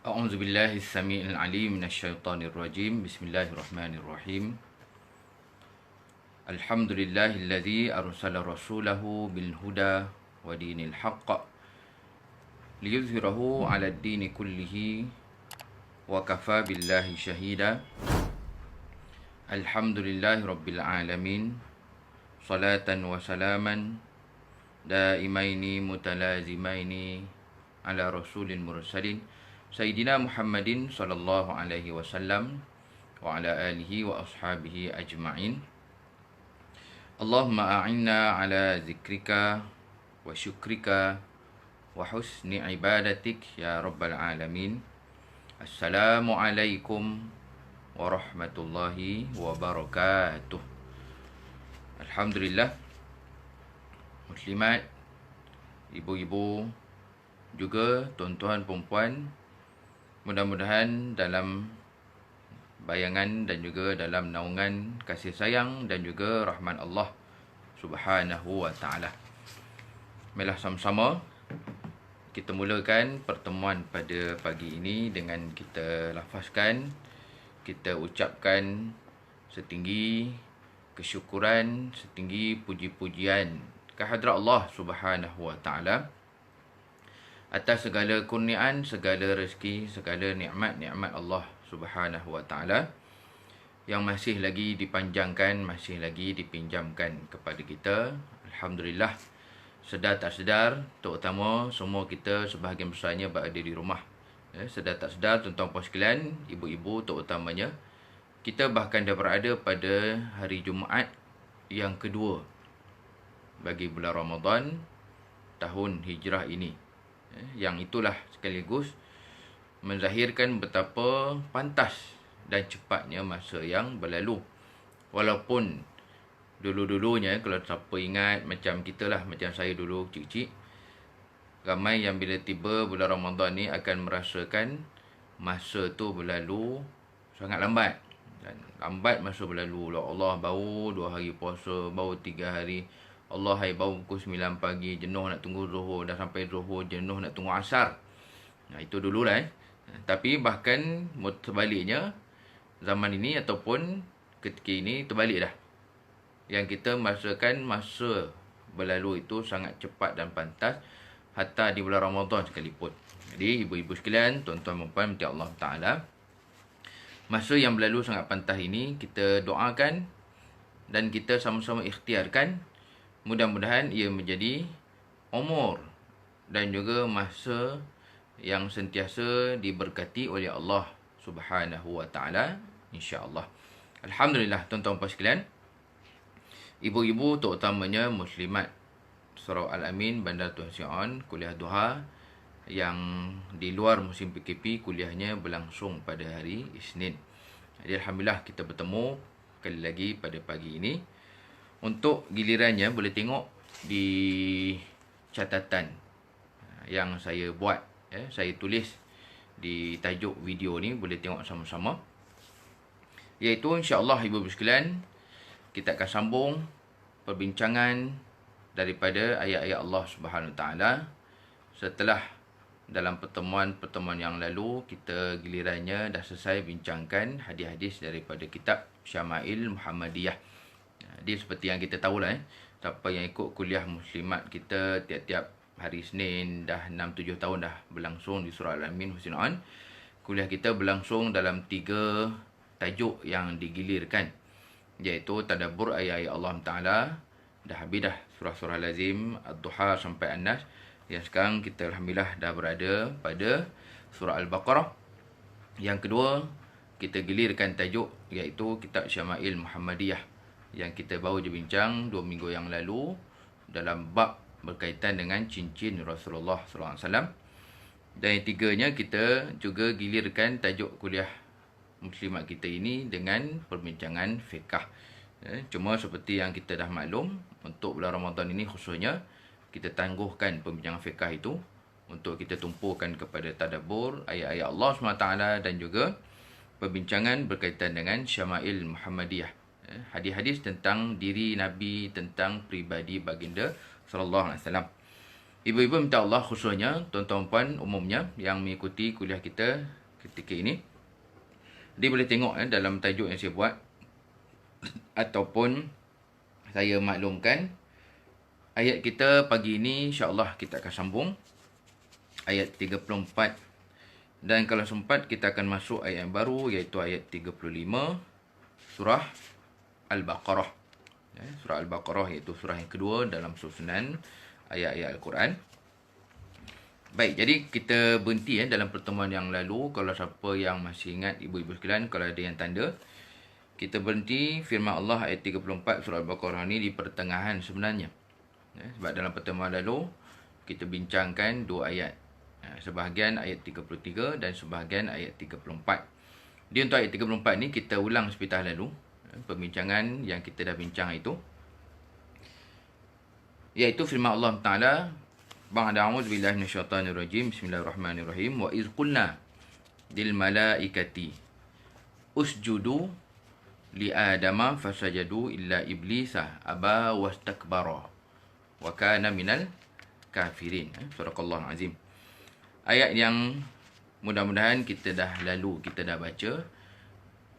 أعوذ بالله السميع العليم من الشيطان الرجيم. بسم الله الرحمن الرحيم. الحمد لله الذي أرسل رسوله بالهدى ودين الحق ليظهره على الدين كله وكفى بالله شهيدا. الحمد لله رب العالمين، صلاة وسلاما دائمين متلازمين على رسول المرسلين سيدنا محمد صلى الله عليه وسلم وعلى آله وأصحابه أجمعين. اللهم أعنا على ذكرك وشكرك وحسن عبادتك يا رب العالمين. السلام عليكم ورحمة الله وبركاته. Alhamdulillah, muslimat, ibu-ibu, juga tuan-tuan perempuan, mudah-mudahan dalam bayangan dan juga dalam naungan kasih sayang dan juga rahmat Allah Subhanahu wa taala. Marilah sama-sama kita mulakan pertemuan pada pagi ini dengan kita lafazkan, kita ucapkan setinggi kesyukuran, setinggi puji-pujian kehadrat Allah Subhanahu wa taala atas segala kurniaan, segala rezeki, segala nikmat-nikmat Allah Subhanahu wa taala yang masih lagi dipanjangkan, masih lagi dipinjamkan kepada kita. Alhamdulillah, sedar tak sedar, terutama semua kita sebahagian besarnya berada di rumah. Sedar tak sedar, tuan-tuan puan sekalian, ibu-ibu terutamanya, kita bahkan dah berada pada hari Jumaat yang kedua bagi bulan Ramadan tahun Hijrah ini. Yang itulah sekaligus menzahirkan betapa pantas dan cepatnya masa yang berlalu. Walaupun dulu-dulunya, kalau siapa ingat macam kita lah, macam saya dulu kecil-kecil, ramai yang bila tiba bulan Ramadan ni akan merasakan masa tu berlalu sangat lambat. Dan lambat masa berlalu. Allah, baru 2 hari puasa, baru 3 hari. Allah, hai baru pukul 9 pagi, jenuh nak tunggu zuhur, dah sampai zuhur, jenuh nak tunggu asar. Nah, itu dululah. Tapi bahkan terbaliknya, zaman ini ataupun ketika ini terbalik dah. Yang kita merasakan masa berlalu itu sangat cepat dan pantas, hatta di bulan Ramadan sekalipun. Jadi ibu-ibu sekalian, tuan-tuan dan puan minta Allah Ta'ala, masa yang berlalu sangat pantas ini kita doakan dan kita sama-sama ikhtiarkan, mudah-mudahan ia menjadi umur dan juga masa yang sentiasa diberkati oleh Allah Subhanahu wa taala, insya-Allah. Alhamdulillah, tuan-tuan puan sekalian, ibu-ibu terutamanya muslimat Surau Al-Amin Bandar Tun Sion, kuliah duha yang di luar musim PKP, kuliahnya berlangsung pada hari Isnin. Jadi alhamdulillah kita bertemu kali lagi pada pagi ini. Untuk gilirannya boleh tengok di catatan yang saya buat, saya tulis di tajuk video ni, boleh tengok sama-sama. Iaitu insya-Allah ibu-ibu sekalian, kita akan sambung perbincangan daripada ayat-ayat Allah Subhanahu Wa Taala setelah dalam pertemuan-pertemuan yang lalu kita gilirannya dah selesai bincangkan hadis-hadis daripada kitab Syama'il Muhammadiyah. Jadi seperti yang kita tahulah, siapa yang ikut kuliah muslimat kita tiap-tiap hari Isnin dah 6-7 tahun dah berlangsung di Surau Al-Amin Husin On. Kuliah kita berlangsung dalam 3 tajuk yang digilirkan, iaitu tadabbur ayat-ayat Allah Ta'ala. Dah habis dah surah-surah lazim, Ad-Duha sampai An-Nas. Yang sekarang kita alhamdulillah dah berada pada surah Al-Baqarah. Yang kedua, kita gilirkan tajuk iaitu kitab Syama'il Muhammadiyah yang kita baru je bincang 2 minggu yang lalu dalam bab berkaitan dengan cincin Rasulullah SAW. Dan yang tiganya, kita juga gilirkan tajuk kuliah muslimat kita ini dengan perbincangan fiqh. Cuma seperti yang kita dah maklum, untuk bulan Ramadan ini khususnya, kita tangguhkan perbincangan fiqh itu untuk kita tumpukan kepada tadabbur ayat-ayat Allah SWT dan juga perbincangan berkaitan dengan Syama'il Muhammadiyah, hadis-hadis tentang diri Nabi, tentang pribadi baginda sallallahu alaihi wasallam. Ibu-ibu minta Allah khususnya, tuan-tuan puan umumnya yang mengikuti kuliah kita ketika ini, dia boleh tengok dalam tajuk yang saya buat ataupun saya maklumkan ayat kita pagi ini, insya-Allah kita akan sambung ayat 34, dan kalau sempat kita akan masuk ayat yang baru iaitu ayat 35 surah Al-Baqarah. Surah Al-Baqarah iaitu surah yang kedua dalam susunan ayat-ayat Al-Quran. Baik, jadi kita berhenti dalam pertemuan yang lalu. Kalau siapa yang masih ingat, ibu-ibu sekalian, kalau ada yang tanda, kita berhenti firman Allah ayat 34 surah Al-Baqarah ni di pertengahan sebenarnya. Sebab dalam pertemuan lalu kita bincangkan dua ayat. Sebahagian ayat 33 dan sebahagian ayat 34. Di untuk ayat 34 ni kita ulang seperti lalu perbincangan yang kita dah bincang itu, iaitu firman Allah Taala, ba'da a'udzu billahi minasyaitonir rajim, bismillahirrahmanirrahim, wa iz qulna lil malaikati usjudu li adama fasajadu illa iblisa aba wastakbara wa kana minal kafirin. Surah azim. Ayat yang mudah-mudahan kita dah lalu, kita dah baca,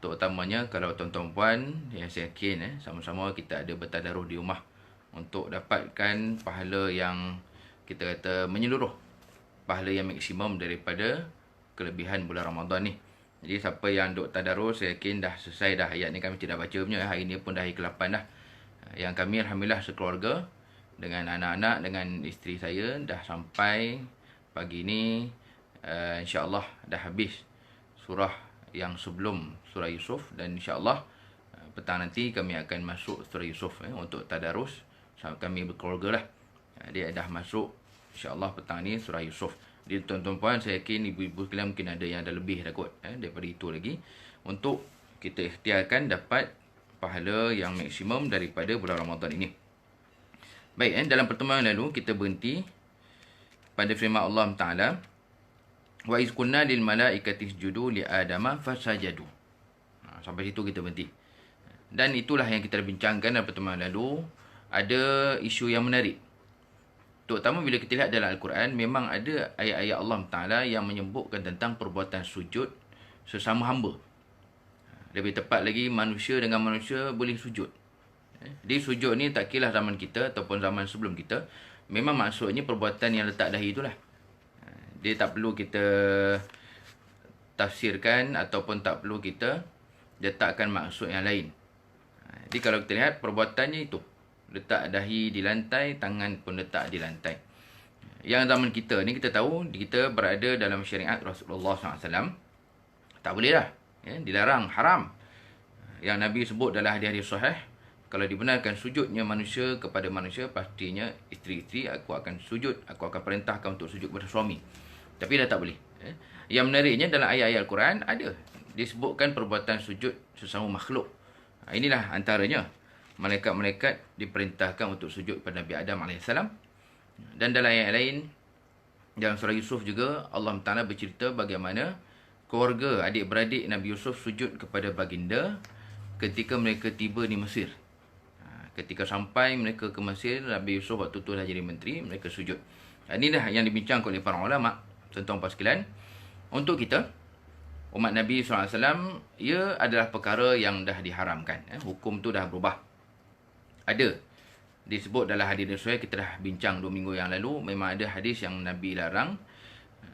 terutamanya kalau tuan-tuan puan yang saya yakin sama-sama kita ada bertadarus di rumah untuk dapatkan pahala yang kita kata menyeluruh, pahala yang maksimum daripada kelebihan bulan Ramadan ni. Jadi siapa yang duk tadarus, saya yakin dah selesai dah ayat ni, kami tidak baca punya. Hari ni pun dah hari ke-8 dah. Yang kami alhamdulillah sekeluarga dengan anak-anak, dengan isteri saya dah sampai pagi ni, insya-Allah dah habis surah yang sebelum surah Yusuf, dan insya-Allah petang nanti kami akan masuk surah Yusuf untuk tadarus. Kami berkeluarga lah. Dia dah masuk insya-Allah petang ni surah Yusuf. Jadi tuan-tuan puan, saya yakin ibu-ibu sekalian mungkin ada yang ada lebih dah kot daripada itu lagi, untuk kita ikhtiarkan dapat pahala yang maksimum daripada bulan Ramadan ini. Baik, dalam pertemuan lalu kita berhenti pada firman Allah Taala, wa iz qulna lil malaikati isjudu li adama fasajadu. Sampai situ kita berhenti. Dan itulah yang kita bincangkan dalam pertemuan lalu. Ada isu yang menarik, terutama bila kita lihat dalam Al-Quran, memang ada ayat-ayat Allah Ta'ala yang menyebutkan tentang perbuatan sujud sesama hamba. Lebih tepat lagi, manusia dengan manusia boleh sujud. Di sujud ni tak kira zaman kita ataupun zaman sebelum kita, memang maksudnya perbuatan yang letak dahi itulah. Dia tak perlu kita tafsirkan ataupun tak perlu kita letakkan maksud yang lain. Jadi kalau kita lihat perbuatannya itu, letak dahi di lantai, tangan pun letak di lantai. Yang zaman kita ni kita tahu, kita berada dalam syariat Rasulullah SAW. Tak boleh dah. Dilarang, haram. Yang Nabi sebut dalam hadis-hadis sahih, kalau dibenarkan sujudnya manusia kepada manusia, pastinya isteri-isteri aku akan sujud, aku akan perintahkan untuk sujud kepada suami. Tapi dah tak boleh. Yang menariknya dalam ayat-ayat Al-Quran ada disebutkan perbuatan sujud sesama makhluk. Inilah antaranya. Malaikat-malaikat diperintahkan untuk sujud kepada Nabi Adam AS. Dan dalam ayat lain, dalam surah Yusuf juga, Allah Ta'ala bercerita bagaimana keluarga adik-beradik Nabi Yusuf sujud kepada baginda ketika mereka tiba di Mesir. Ketika sampai mereka ke Mesir, Nabi Yusuf waktu itu dah jadi menteri, mereka sujud. Inilah yang dibincangkan oleh para ulama, tuan-tuan dan sekalian. Untuk kita, umat Nabi SAW, ia adalah perkara yang dah diharamkan. Hukum tu dah berubah. Ada disebut dalam hadis Rasul, kita dah bincang 2 minggu yang lalu, memang ada hadis yang Nabi larang.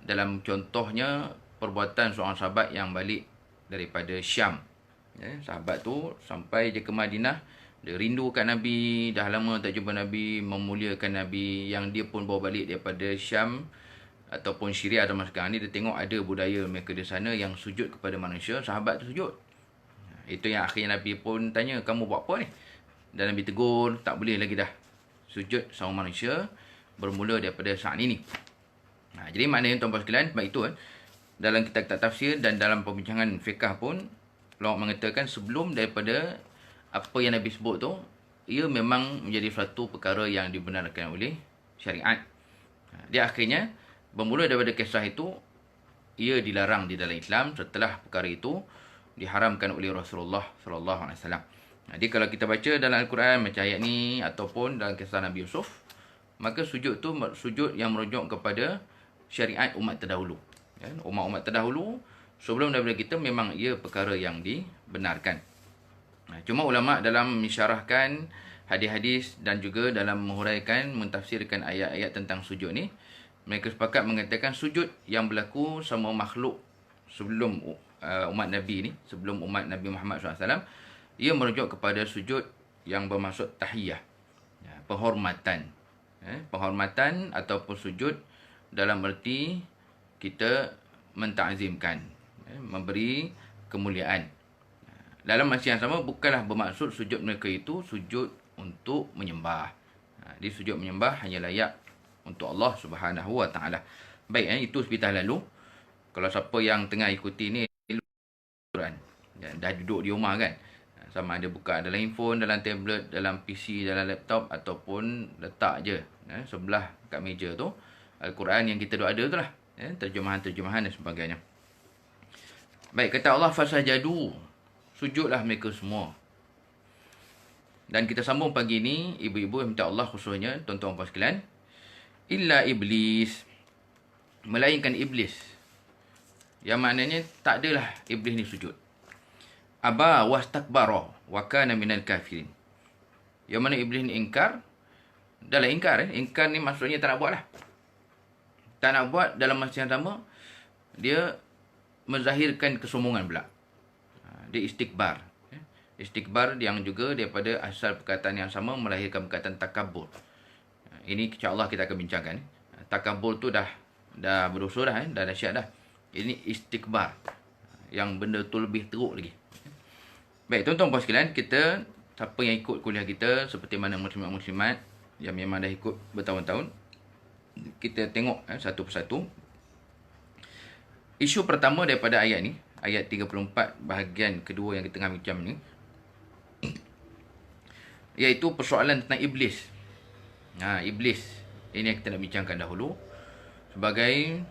Dalam contohnya, perbuatan seorang sahabat yang balik daripada Syam. Sahabat tu sampai je ke Madinah, dia rindukan Nabi, dah lama tak jumpa Nabi, memuliakan Nabi, yang dia pun bawa balik daripada Syam ataupun Syria zaman sekarang ni. Dia tengok ada budaya mereka di sana yang sujud kepada manusia, sahabat tu sujud. Itu yang akhirnya Nabi pun tanya, kamu buat apa ni? Dan Nabi tegur, tak boleh lagi dah sujud sama manusia bermula daripada saat ini. Jadi maknanya tuan-tuan sekalian, sebab itu dalam kitab tafsir dan dalam perbincangan fiqh pun, ulama mengatakan sebelum daripada apa yang Nabi sebut tu, ia memang menjadi suatu perkara yang dibenarkan oleh syariat. Dia akhirnya bermula daripada kisah itu, ia dilarang di dalam Islam. Setelah perkara itu diharamkan oleh Rasulullah SAW. Jadi kalau kita baca dalam Al-Quran macam ayat ni ataupun dalam kisah Nabi Yusuf, maka sujud tu sujud yang merujuk kepada syariat umat terdahulu. Umat-umat terdahulu sebelum daripada kita memang ia perkara yang dibenarkan. Cuma ulama dalam mensyarahkan hadis-hadis dan juga dalam menghuraikan, mentafsirkan ayat-ayat tentang sujud ni, mereka sepakat mengatakan sujud yang berlaku sama makhluk sebelum umat Nabi ni, sebelum umat Nabi Muhammad SAW, ia merujuk kepada sujud yang bermaksud tahiyah, penghormatan. Penghormatan ataupun sujud dalam erti kita mentakzimkan, memberi kemuliaan. Dalam masa yang sama bukanlah bermaksud sujud mereka itu sujud untuk menyembah. Dia sujud menyembah hanya layak untuk Allah Subhanahu Wa Taala. Baik, itu sebentar lalu. Kalau siapa yang tengah ikuti ni Quran, dah duduk di rumah kan, sama ada buka dalam handphone, dalam tablet, dalam PC, dalam laptop, ataupun letak je sebelah kat meja tu Al-Quran yang kita dah ada tu lah, terjemahan-terjemahan dan sebagainya. Baik, kata Allah, fasajadu, sujudlah mereka semua. Dan kita sambung pagi ni, ibu-ibu minta Allah khususnya, tuan-tuan puan sekalian, illa iblis, melainkan iblis. Yang maknanya tak adalah iblis ni sujud. Aba wastakbara wa kana minal kafirin. Yang mana iblis ni ingkar. Dalam ingkar, ingkar ni maksudnya tak nak buat lah. Tak nak buat, dalam masa yang sama dia menzahirkan kesombongan pula. Dia istikbar. Istikbar yang juga daripada asal perkataan yang sama melahirkan perkataan takabur. Ini insya-Allah kita akan bincangkan. Takabur tu dah berdosa dah, dah dahsyat dah. Ini istikbar. Yang benda tu lebih teruk lagi. Baik, tuan-tuan puan sekalian, kita siapa yang ikut kuliah kita seperti mana muslimat-muslimat yang memang dah ikut bertahun-tahun, kita tengok satu persatu. Isu pertama daripada ayat ni, ayat 34 bahagian kedua yang kita tengah bincang ni, iaitu persoalan tentang iblis. Iblis ini yang kita nak bincangkan dahulu sebagai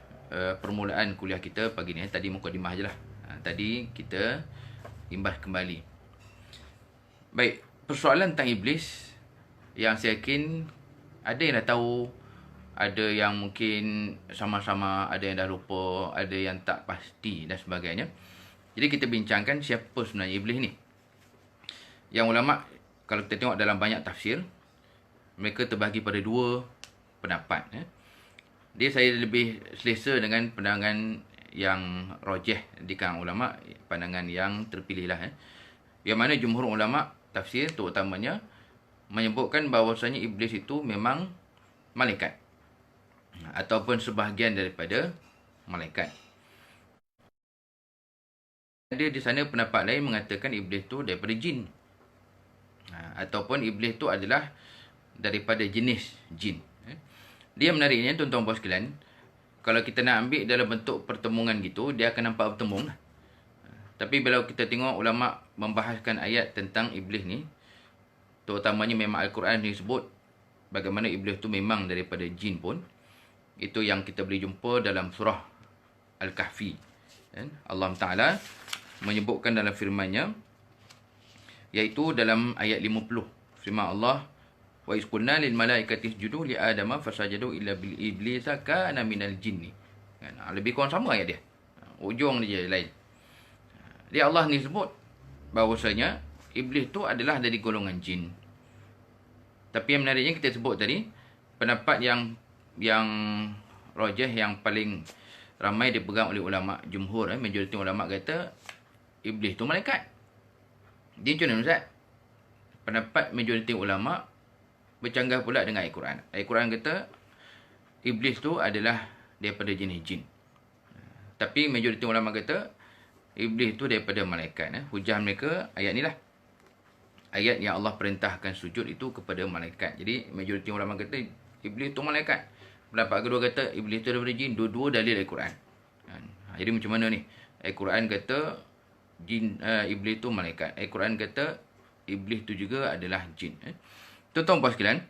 permulaan kuliah kita pagi ni. Tadi mukadimah je lah. Tadi kita imbas kembali. Baik, persoalan tentang iblis yang saya yakin ada yang dah tahu, ada yang mungkin sama-sama, ada yang dah lupa, ada yang tak pasti dan sebagainya. Jadi kita bincangkan siapa sebenarnya iblis ni. Yang ulama, kalau kita tengok dalam banyak tafsir, mereka terbahagi pada dua pendapat. Dia saya lebih selesa dengan pandangan yang rajih di kalangan ulama, pandangan yang terpilih lah. Yang mana jumhur ulama tafsir terutamanya menyebutkan bahawasanya iblis itu memang malaikat ataupun sebahagian daripada malaikat. Ada di sana pendapat lain mengatakan iblis itu daripada jin, ataupun iblis itu adalah daripada jenis jin. Dia menariknya, tuan-tuan puan sekalian, kalau kita nak ambil dalam bentuk pertemuan gitu, dia akan nampak bertembung. Tapi bila kita tengok ulama membahaskan ayat tentang iblis ni, terutamanya memang Al-Quran disebut bagaimana iblis tu memang daripada jin pun. Itu yang kita boleh jumpa dalam surah Al-Kahfi. Allah Ta'ala menyebutkan dalam firman-Nya, iaitu dalam ayat 50. Firman Allah, wa iz qulna lil malaikati isjudu li adama fasajadu illa bil iblisa kana minal jinni. Lebih kurang sama ayat dia. Ujung dia lain. Dia Allah ni sebut bahawasanya iblis tu adalah dari golongan jin. Tapi yang menariknya kita sebut tadi, pendapat yang rajih, yang paling ramai dipegang oleh ulama jumhur, majoriti ulama kata iblis tu malaikat. Dia macam mana Ustaz? Pendapat majoriti ulama bercanggah pula dengan ayat Quran. Ayat Quran kata iblis tu adalah daripada jenis jin. Tapi majoriti ulama kata iblis tu daripada malaikat. Hujah mereka ayat ni lah. Ayat yang Allah perintahkan sujud itu kepada malaikat. Jadi majoriti ulama kata iblis tu malaikat. Pendapat kedua kata iblis tu daripada jin. Dua-dua dalil ayat Quran. Jadi macam mana ni? Ayat Quran kata iblis tu malaikat. Ayat Quran kata iblis tu juga adalah jin. Tuan-tuan puan sekalian,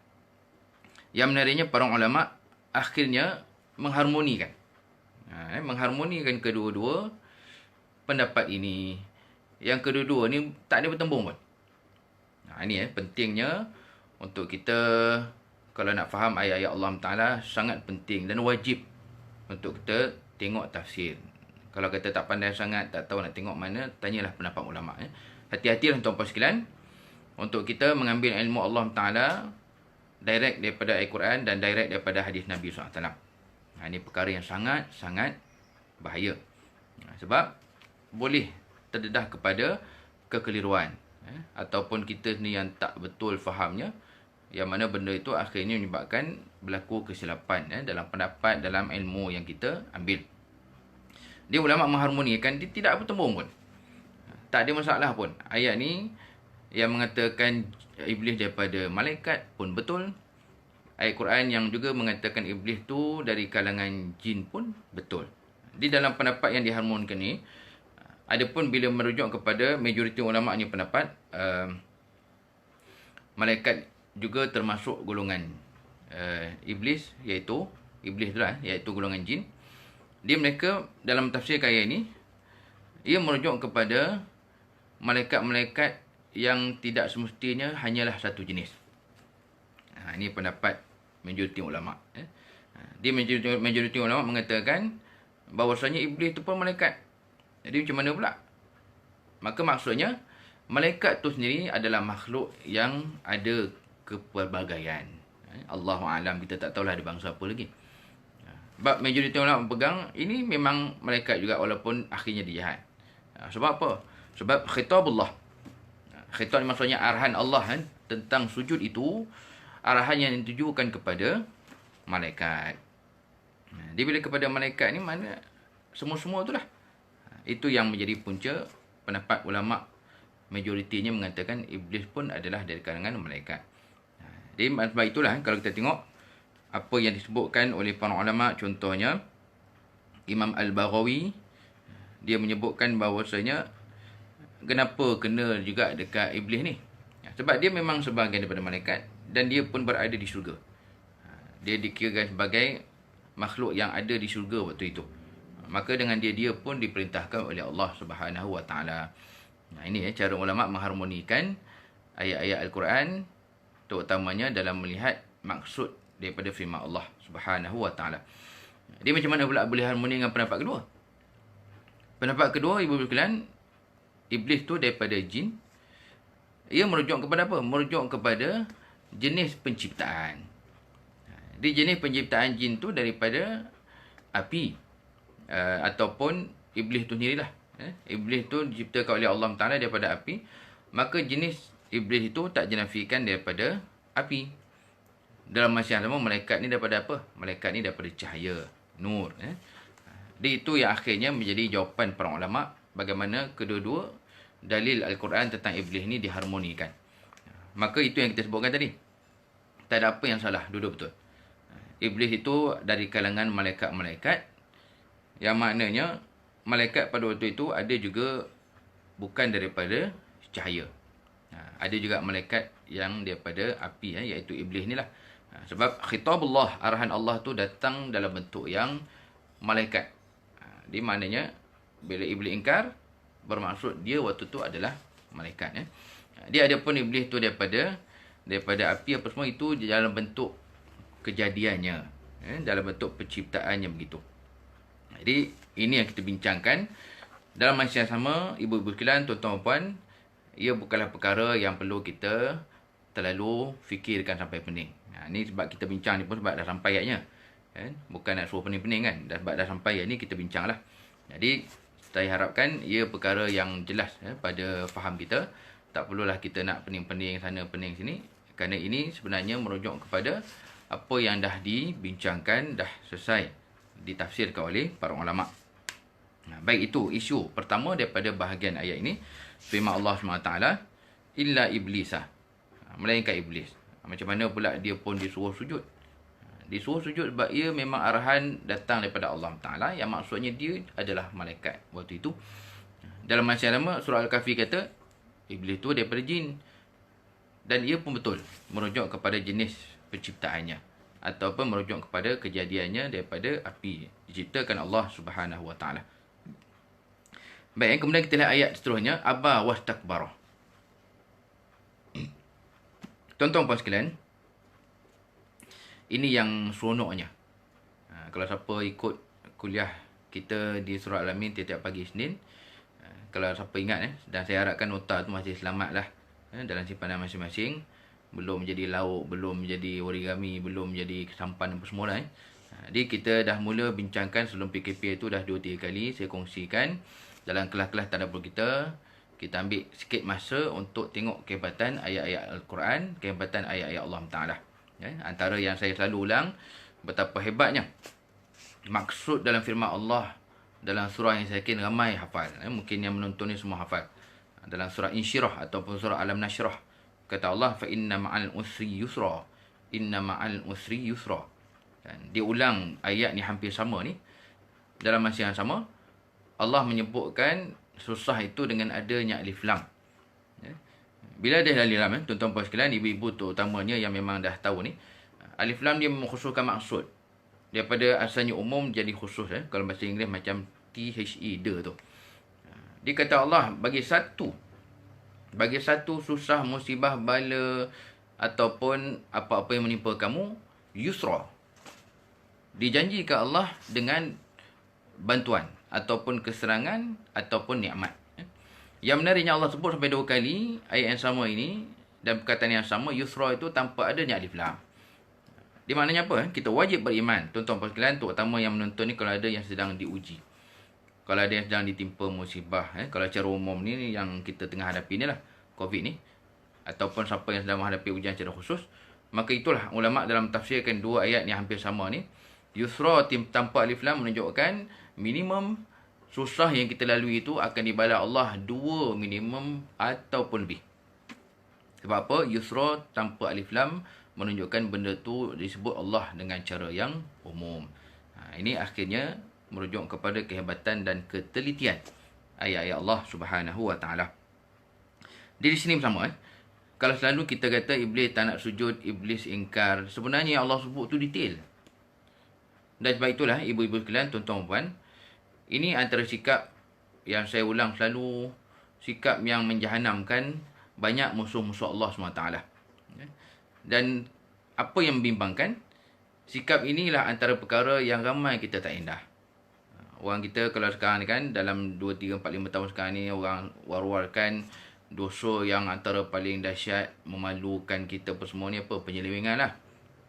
yang menariknya para ulama akhirnya mengharmonikan. Mengharmonikan kedua-dua pendapat ini. Yang kedua-dua ni tak ada bertembung pun. Ini pentingnya untuk kita, kalau nak faham ayat-ayat Allah Ta'ala sangat penting dan wajib untuk kita tengok tafsir. Kalau kita tak pandai sangat, tak tahu nak tengok mana, tanyalah pendapat ulama. Hati-hatilah tuan-tuan sekalian untuk kita mengambil ilmu Allah Ta'ala direct daripada Al-Quran dan direct daripada hadis Nabi SAW. Ini perkara yang sangat bahaya. Sebab boleh terdedah kepada kekeliruan. Ataupun kita ni yang tak betul fahamnya, yang mana benda itu akhirnya menyebabkan berlaku kesilapan dalam pendapat, dalam ilmu yang kita ambil. Dia ulama mengharmonikan, dia tidak bertembung pun. Tak ada masalah pun. Ayat ni yang mengatakan iblis daripada malaikat pun betul. Ayat Quran yang juga mengatakan iblis tu dari kalangan jin pun betul. Di dalam pendapat yang diharmonikan ni, adapun bila merujuk kepada majoriti ulama ni pendapat, malaikat juga termasuk golongan iblis, iaitu iblis tu lah, iaitu golongan jin. Dia mereka dalam tafsir ayat ini, ia merujuk kepada malaikat-malaikat yang tidak semestinya hanyalah satu jenis. Ini pendapat majoriti ulama. Dia majoriti ulama mengatakan bahawasanya iblis itu pun malaikat. Jadi macam mana pula? Maka maksudnya malaikat tu sendiri adalah makhluk yang ada kepelbagaian. Allahu a'lam, kita tak tahulah ada bangsa apa lagi. Sebab majoriti ulama pegang ini memang malaikat juga walaupun akhirnya dia jahat. Sebab apa? Sebab khitabullah. Khitab maksudnya arahan Allah tentang sujud itu, arahan yang ditujukan kepada malaikat. Dia bila kepada malaikat ni mana semua-semua itulah. Itu yang menjadi punca pendapat ulama majoritinya mengatakan iblis pun adalah dari kalangan malaikat. Jadi sebab itulah kalau kita tengok apa yang disebutkan oleh para ulama, contohnya Imam Al-Baghawi, dia menyebutkan bahawasanya kenapa kena juga dekat iblis ni. Sebab dia memang sebahagian daripada malaikat dan dia pun berada di syurga. Dia dikirakan sebagai makhluk yang ada di syurga waktu itu. Maka dengan dia pun diperintahkan oleh Allah Subhanahu Wa Taala. Ini cara ulama mengharmonikan ayat-ayat Al-Quran, terutamanya dalam melihat maksud daripada firman Allah Subhanahu Wa Taala. Dia macam mana pula boleh harmoni dengan pendapat kedua? Pendapat kedua, ibu sekalian, iblis tu daripada jin. Ia merujuk kepada apa? Merujuk kepada jenis penciptaan. Di jenis penciptaan jin tu daripada api, ataupun iblis tu sendirilah. Iblis tu diciptakan oleh Allah Ta'ala daripada api. Maka jenis iblis itu tak dinafikan daripada api. Dalam masa yang sama, malaikat ni daripada apa? Malaikat ni daripada cahaya, nur. Jadi itu yang akhirnya menjadi jawapan para ulama bagaimana kedua-dua dalil Al-Quran tentang iblis ni diharmonikan. Maka itu yang kita sebutkan tadi. Tak ada apa yang salah, duduk betul. Iblis itu dari kalangan malaikat-malaikat, yang maknanya malaikat pada waktu itu ada juga bukan daripada cahaya. Ada juga malaikat yang daripada api, iaitu iblis ni lah. Sebab khitabullah, arahan Allah tu datang dalam bentuk yang malaikat. Di maknanya bila iblis ingkar, bermaksud dia waktu tu adalah malaikat. Dia ada pun iblis tu daripada api apa semua, itu dalam bentuk kejadiannya, dalam bentuk penciptaannya begitu. Jadi ini yang kita bincangkan. Dalam masa yang sama, ibu-ibu sekalian, tuan-tuan dan puan, ia bukanlah perkara yang perlu kita terlalu fikirkan sampai pening. Ni sebab kita bincang ni pun sebab dah sampai ayatnya. Bukan nak suruh pening-pening kan. Sebab dah sampai ayat ni, kita bincang lah. Jadi saya harapkan ia perkara yang jelas pada faham kita. Tak perlulah kita nak pening-pening sana, pening sini. Kerana ini sebenarnya merujuk kepada apa yang dah dibincangkan, dah selesai ditafsirkan oleh para ulama. Baik, itu isu pertama daripada bahagian ayat ini. Firman Allah SWT, illa iblisah, melainkan iblis. Macam mana pula dia pun disuruh sujud? Disuruh sujud sebab ia memang arahan datang daripada Allah Ta'ala, yang maksudnya dia adalah malaikat waktu itu. Dalam masa yang lama, surah Al-Kahfi kata iblis tu daripada jin. Dan ia pun betul merujuk kepada jenis penciptaannya, ataupun merujuk kepada kejadiannya daripada api, diciptakan Allah Subhanahu Wa Ta'ala. Baik, kemudian kita lihat ayat seterusnya, aba wastakbara. Tuan-tuan puan sekalian, Ini yang seronoknya. Kalau siapa ikut kuliah kita di Surah Al-Amin tiap-tiap pagi Isnin, kalau siapa ingat dan saya harapkan nota tu masih selamat lah dalam simpanan masing-masing, belum jadi lauk, belum jadi origami, belum jadi sampan apa semua lah. Jadi kita dah mula bincangkan sebelum PKP itu dah 2-3 kali saya kongsikan dalam kelas-kelas tadabbur kita. Kita ambil sikit masa untuk tengok kehebatan ayat-ayat Al-Quran, kehebatan ayat-ayat Allah Ta'ala. Antara yang saya selalu ulang, betapa hebatnya maksud dalam firman Allah dalam surah yang saya yakin ramai hafal. Mungkin yang menonton ni semua hafal. Dalam surah Insyirah ataupun surah Alam Nashrah, kata Allah, fa inna ma'al usri yusra. Inna ma'al usri yusra. Dia ulang ayat ni hampir sama ni. Dalam masa yang sama, Allah menyebutkan susah itu dengan adanya alif lam. Bila ada alif lam, tuan-tuan puan sekalian, ibu-ibu terutamanya yang memang dah tahu ni, alif lam dia mengkhususkan maksud. Daripada asalnya umum jadi khusus. Kalau bahasa Inggeris macam THE, the tu. Dia kata Allah bagi satu susah, musibah, bala ataupun apa-apa yang menimpa kamu, yusra. Dijanjikan Allah dengan bantuan ataupun keserangan ataupun nikmat. Yang menariknya Allah sebut sampai 2 kali ayat yang sama ini dan perkataan yang sama, yusra itu tanpa adanya alif lam. Di maknanya apa? Kita wajib beriman. Tuan-tuan puan sekalian, terutama yang menonton ni, kalau ada yang sedang diuji, kalau ada yang sedang ditimpa musibah, kalau secara umum ni yang kita tengah hadapi ni lah, COVID ni, ataupun siapa yang sedang menghadapi ujian secara khusus, maka itulah ulama' dalam tafsirkan 2 ayat yang hampir sama ni. Yusra tanpa alif lam menunjukkan minimum susah yang kita lalui itu akan dibalas Allah 2 minimum ataupun lebih. Sebab apa? Yusra tanpa alif lam menunjukkan benda tu disebut Allah dengan cara yang umum. Ini akhirnya merujuk kepada kehebatan dan ketelitian ayat-ayat Allah Subhanahu Wa Taala. Di sini sama. Kalau selalu kita kata iblis tak nak sujud, iblis ingkar, sebenarnya Allah sebut tu detail. Dan sebab itulah ibu-ibu sekalian, tuan-tuan puan, ini antara sikap yang saya ulang selalu, sikap yang menjahanamkan banyak musuh-musuh Allah SWT. Dan apa yang membimbangkan, sikap inilah antara perkara yang ramai kita tak indah. Orang kita kalau sekarang ni kan, dalam 2, 3, 4, 5 tahun sekarang ni, orang war-warkan dosa yang antara paling dahsyat, memalukan kita apa semua ni, apa? Penyelewengan lah.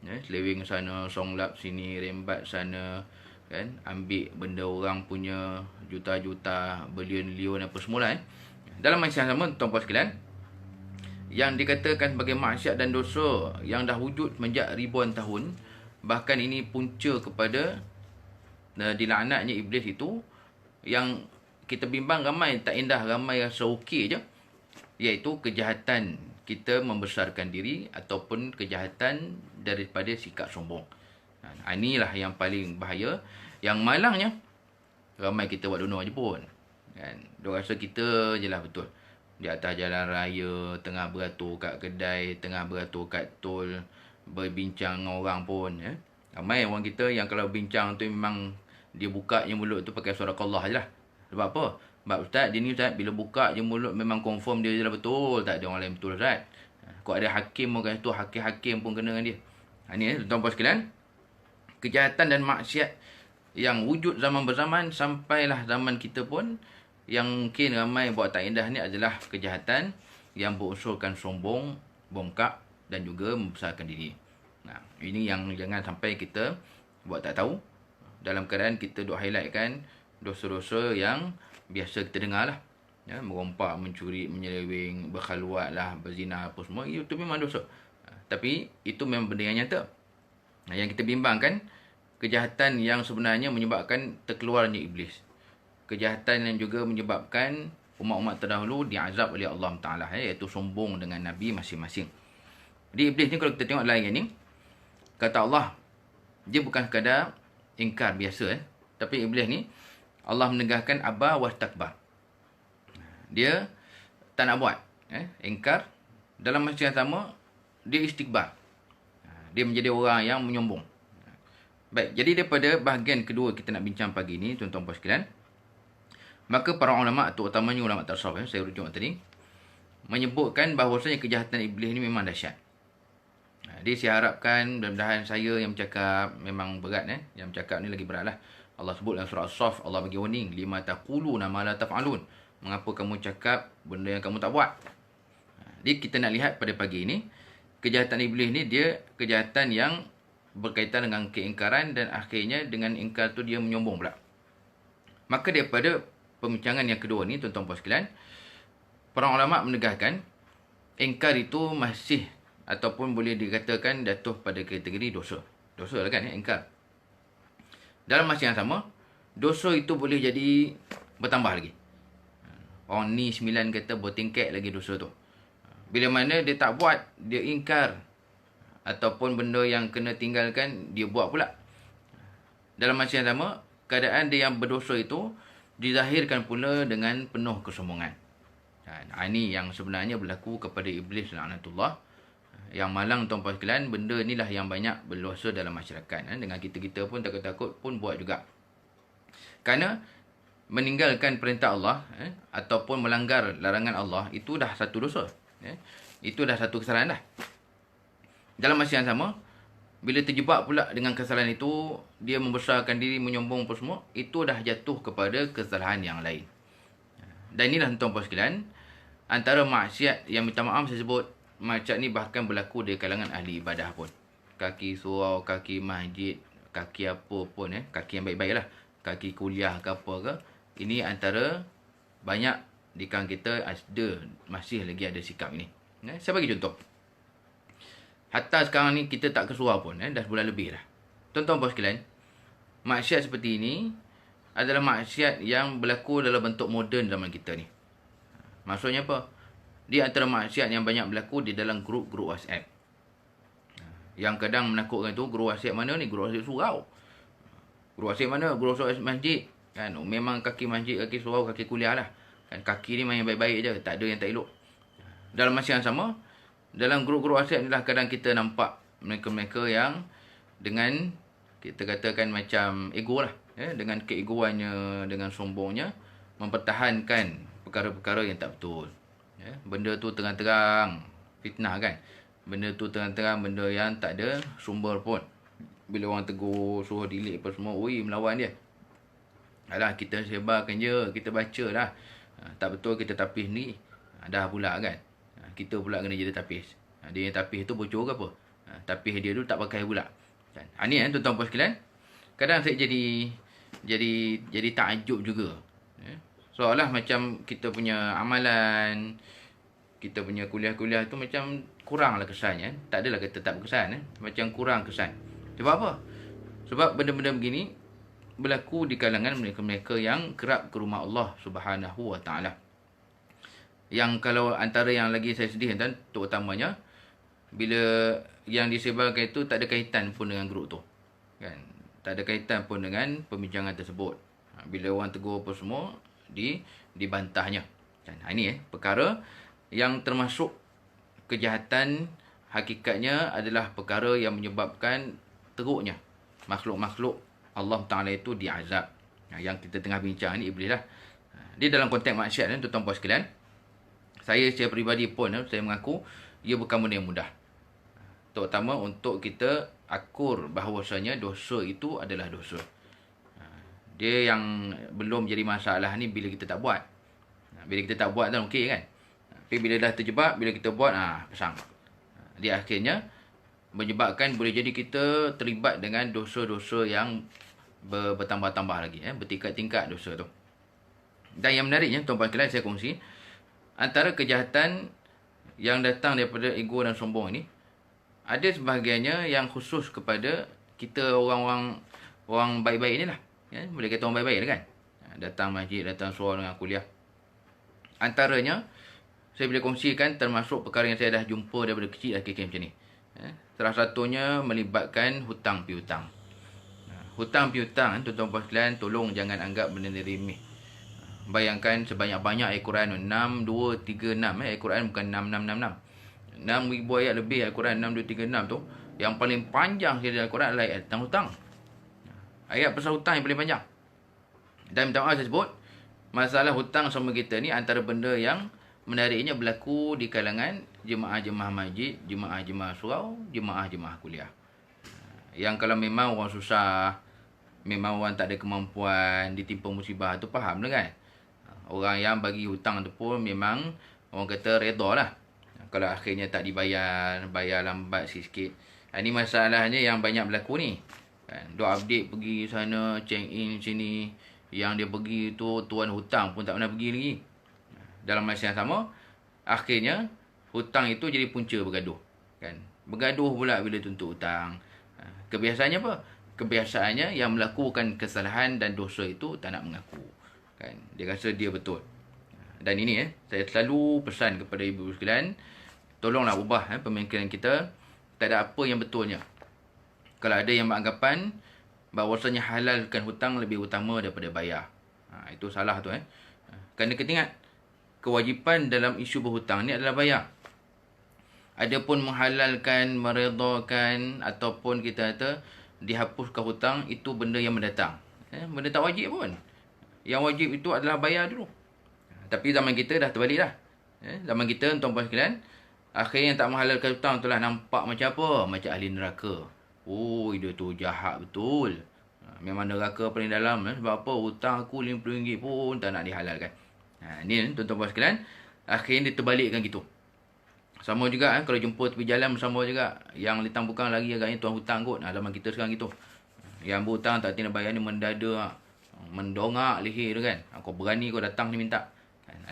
Seleweng sana, songlap sini, rembat sana, kan? Ambil benda orang punya juta-juta, bilion-bilion apa semua lah. Dalam masa yang sama, tuan-tuan sekalian, yang dikatakan sebagai maksiat dan dosa yang dah wujud sejak ribuan tahun, bahkan ini punca kepada dilaknatnya iblis itu, yang kita bimbang ramai tak indah, ramai rasa okey je, iaitu kejahatan kita membesarkan diri ataupun kejahatan daripada sikap sombong. Inilah yang paling bahaya. Yang malangnya, ramai kita buat dono je pun. Kan? Dia rasa kita je lah betul. Di atas jalan raya, tengah beratur kat kedai, tengah beratur kat tol, berbincang dengan orang pun. Ramai orang kita yang kalau bincang tu memang dia buka je mulut tu pakai suara Allah je lah. Sebab apa? Sebab Ustaz, dia ni Ustaz, bila buka je mulut memang confirm dia je lah betul. Tak ada orang lain betul Ustaz. Kau ada hakim orang tu, hakim-hakim pun kena dengan dia. Ini tuan-tuan sekalian, kejahatan dan maksiat yang wujud zaman berzaman sampailah zaman kita pun, yang mungkin ramai buat tak indah ni adalah kejahatan yang berunsurkan sombong, bongkak dan juga membesarkan diri. Ini yang jangan sampai kita buat tak tahu. Dalam keadaan kita duk highlightkan dosa-dosa yang biasa kita dengar lah. Merompak, mencuri, menyeleweng, berkhaluat lah, berzina apa semua, itu memang dosa. Tapi itu memang benda yang nyata. Yang kita bimbangkan, kejahatan yang sebenarnya menyebabkan terkeluarnya iblis. Kejahatan yang juga menyebabkan umat-umat terdahulu diazab oleh Allah Ta'ala, iaitu sombong dengan Nabi masing-masing. Jadi iblis ni kalau kita tengok lain ni, kata Allah, dia bukan sekadar ingkar biasa. Tapi iblis ni, Allah menegahkan aba wastakbar. Dia tak nak buat. Ingkar. Dalam masa yang sama, dia istikbar. Dia menjadi orang yang menyombong. Baik, jadi daripada bahagian kedua kita nak bincang pagi ni, tuan-tuan puan sekalian, maka para ulama', terutamanya ulama' tasawuf, saya rujuk tadi, menyebutkan bahawasanya kejahatan iblis ni memang dahsyat. Jadi saya harapkan mudah-mudahan saya yang bercakap memang berat yang bercakap ni lagi berat lah. Allah sebut dalam surah As-Saff, Allah bagi warning, lima taquluna ma la taf'alun. Mengapa kamu cakap benda yang kamu tak buat? Jadi kita nak lihat pada pagi ini, kejahatan iblis ni dia kejahatan yang berkaitan dengan keingkaran dan akhirnya dengan ingkar tu dia menyombong pula. Maka daripada pembincangan yang kedua ni, tuan-tuan puan sekalian, para ulama menegaskan ingkar itu masih ataupun boleh dikatakan jatuh pada kategori dosa. Dosa lah kan, ingkar. Dalam masa yang sama, dosa itu boleh jadi bertambah lagi. Orang ni 9 kata bertingkat lagi dosa tu. Bila mana dia tak buat, dia ingkar. Ataupun benda yang kena tinggalkan, dia buat pula. Dalam masa yang sama, keadaan dia yang berdosa itu dizahirkan pula dengan penuh kesombongan. Ini yang sebenarnya berlaku kepada iblis laknatullah. Yang malang tuan-tuan sekalian, benda inilah yang banyak berdosa dalam masyarakat. Dengan kita-kita pun takut-takut pun buat juga. Kerana meninggalkan perintah Allah ataupun melanggar larangan Allah, itu dah satu dosa. Itu dah satu kesalahan dah. Dalam masa yang sama, bila terjebak pula dengan kesalahan itu, dia membesarkan diri, menyombong apa semua, itu dah jatuh kepada kesalahan yang lain. Dan inilah tuan-tuan sekalian, antara maksiat yang minta maaf saya sebut, maksiat ni bahkan berlaku di kalangan ahli ibadah pun. Kaki surau, kaki masjid, kaki apa pun, kaki yang baik-baik lah. Kaki kuliah ke apa ke. Ini antara banyak di kalangan kita masih lagi ada sikap ini. Saya bagi contoh. Hatta sekarang ni kita tak ke surau pun, dah sebulan lebih dah. Tuan-tuan puan sekalian, maksiat seperti ini adalah maksiat yang berlaku dalam bentuk moden zaman kita ni. Maksudnya apa? Dia antara maksiat yang banyak berlaku di dalam grup-grup WhatsApp. Yang kadang menakutkan tu, grup WhatsApp mana ni? Grup WhatsApp surau. Grup WhatsApp mana? Grup WhatsApp masjid. Kan? Memang kaki masjid, kaki surau, kaki kuliah lah. Kan? Kaki ni main baik-baik je. Tak ada yang tak elok. Dalam masa yang sama, dalam grup-grup WhatsApp ni lah kadang kita nampak mereka-mereka yang dengan, kita katakan macam ego lah. Dengan keegoannya, dengan sombongnya, mempertahankan perkara-perkara yang tak betul. Benda tu terang-terang fitnah kan. Benda tu terang-terang benda yang tak ada sumber pun. Bila orang tegur, suruh delete apa semua, oi melawan dia. Alah, kita sebarkan je, kita baca lah. Tak betul kita tapis ni. Dah pula kan. Kita pula kena jadi tapis. Dia yang tapis tu bocor ke apa? Tapis dia tu tak pakai pula. Ni tuan-tuan puan sekalian, kadang saya jadi takjub juga. Seolah macam kita punya amalan, kita punya kuliah-kuliah tu macam kuranglah kesannya. Tak adalah kata tak berkesan. Macam kurang kesan. Sebab apa? Sebab benda-benda begini berlaku di kalangan mereka-mereka yang kerap ke rumah Allah Subhanahu Wa Taala. Yang kalau antara yang lagi saya sedih dan terutamanya, bila yang disebarkan itu tak ada kaitan pun dengan grup tu. Kan? Tak ada kaitan pun dengan pembincangan tersebut. Bila orang tegur apa semua, dibantahnya. Ini perkara yang termasuk kejahatan hakikatnya adalah perkara yang menyebabkan teruknya makhluk-makhluk Allah Ta'ala itu diazab. Yang kita tengah bincang ni iblis lah. Dia dalam konteks maksiat tuan-tuan puan sekalian, saya secara peribadi pun saya mengaku ia bukan benda yang mudah. Terutama untuk kita akur bahawasanya dosa itu adalah dosa. Dia yang belum jadi masalah ni bila kita tak buat. Bila kita tak buat kan okey kan. Tapi bila dah terjebak, bila kita buat, pesang. Dia akhirnya menyebabkan boleh jadi kita terlibat dengan dosa-dosa yang bertambah-tambah lagi. Bertingkat-tingkat dosa tu. Dan yang menariknya, tuan-tuan sekalian, saya kongsi, antara kejahatan yang datang daripada ego dan sombong ini, ada sebahagiannya yang khusus kepada kita orang baik-baik ni lah. Boleh kata orang baik-baik kan. Datang masjid, datang surau dengan kuliah. Antaranya, saya boleh kongsikan termasuk perkara yang saya dah jumpa daripada kecil dah kira macam ni. Salah satunya melibatkan hutang piutang. Hutang piutang, tuan-tuan puan sekalian, tolong jangan anggap benda ni remeh. Bayangkan sebanyak-banyak ayat Quran 6, 2, 3, 6. Ayat Quran bukan 6, 6, 6, 6. 6,000 ayat lebih ayat Quran 6, 2, 3, 6 tu. Yang paling panjang sekali dalam Quran adalah ayat tentang hutang. Ayat pasal hutang yang paling panjang. Dan minta maaf saya sebut, masalah hutang sama kita ni antara benda yang menariknya berlaku di kalangan jemaah-jemaah masjid, jemaah-jemaah surau, jemaah-jemaah kuliah. Yang kalau memang orang susah, memang orang tak ada kemampuan, ditimpa musibah tu faham lah kan. Orang yang bagi hutang tu pun memang orang kata reda lah. Kalau akhirnya tak dibayar, bayar lambat sikit. Ini masalahnya yang banyak berlaku ni. Kan, duk update pergi sana, check in sini. Yang dia pergi tu tuan hutang pun tak pernah pergi lagi. Dalam masa yang sama, akhirnya hutang itu jadi punca bergaduh. Kan? Bergaduh pula bila tuntut hutang. Kebiasaannya apa? Kebiasaannya yang melakukan kesalahan dan dosa itu tak nak mengaku. Kan? Dia rasa dia betul. Dan ini saya selalu pesan kepada ibu sekalian, tolonglah ubah pemikiran kita. Tak ada apa yang betulnya. Kalau ada yang beranggapan bahawasanya halalkan hutang lebih utama daripada bayar. Itu salah tu. Kerana kita ingat, kewajipan dalam isu berhutang ni adalah bayar. Adapun menghalalkan, meredakan ataupun kita kata dihapuskan hutang, itu benda yang mendatang. Benda tak wajib pun. Yang wajib itu adalah bayar dulu. Tapi zaman kita dah terbalik dah. Zaman kita, tuan-tuan sekalian, akhirnya yang tak menghalalkan hutang itulah nampak macam apa? Macam ahli neraka. Oh, dia tu jahat betul. Memang neraka paling dalam. Sebab apa? Hutang aku RM50 pun tak nak dihalalkan. Ni tuan-tuan sekalian, akhirnya dia terbalikkan gitu. Sama juga kalau jumpa tepi jalan bersama juga. Yang litang bukan lagi agaknya tuan hutang kot. Zaman kita sekarang gitu. Yang berhutang tak tindak bayar ni mendada, mendongak leher tu kan. Kau berani kau datang ni minta.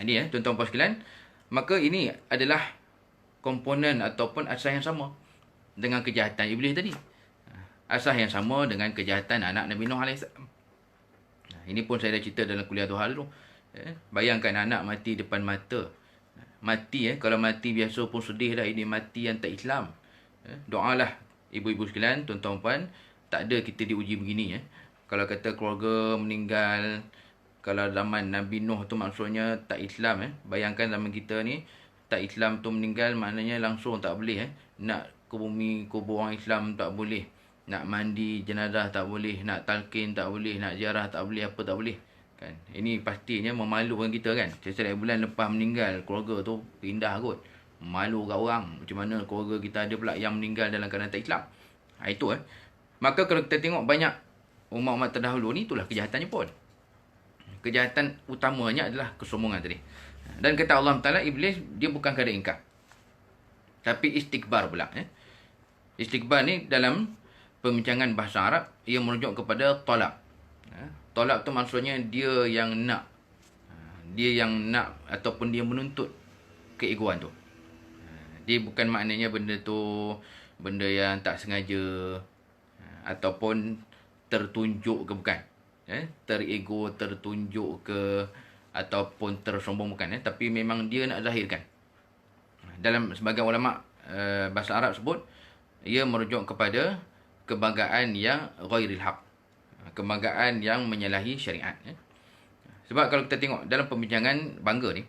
Ini tuan-tuan sekalian. Maka ini adalah komponen ataupun asas yang sama dengan kejahatan iblis tadi. Asas yang sama dengan kejahatan anak Nabi Nuh AS. Ini pun saya dah cerita dalam kuliah Duha dulu. Bayangkan anak mati depan mata. Mati kalau mati biasa pun sedih dah. Ini mati yang tak Islam. Doalah ibu-ibu sekalian, tuan-tuan puan, tak ada kita diuji begini. Kalau kata keluarga meninggal, kalau zaman Nabi Nuh tu maksudnya tak Islam. Bayangkan zaman kita ni tak Islam tu meninggal, maknanya langsung tak boleh. Nak ke bumi kubur orang Islam tak boleh. Nak mandi jenazah tak boleh, nak talqin tak boleh, nak ziarah tak boleh, apa tak boleh. Kan? Ini pastinya memalukan kita kan. Setiap bulan lepas meninggal, keluarga tu pindah kot. Malu kat orang. Macam mana keluarga kita ada pula yang meninggal dalam keadaan tak Islam. Itu Maka kalau kita tengok banyak umat-umat terdahulu ni, itulah kejahatannya pun. Kejahatan utamanya adalah kesombongan tadi. Dan kata Allah Ta'ala, iblis dia bukan kadar ingkar, tapi istikbar pula. Istikbar ni dalam pembincangan bahasa Arab, ia merujuk kepada tolak. Tolak tu maksudnya dia yang nak. Dia yang nak ataupun dia menuntut keegoan tu. Dia bukan maknanya benda tu benda yang tak sengaja ataupun tertunjuk ke bukan. Terego, tertunjuk ke ataupun tersombong bukan. Tapi memang dia nak zahirkan. Dalam sebagian ulama bahasa Arab sebut, ia merujuk kepada kebanggaan yang ghairil haq. Kebanggaan yang menyalahi syariat. Sebab kalau kita tengok dalam pembincangan bangga ni,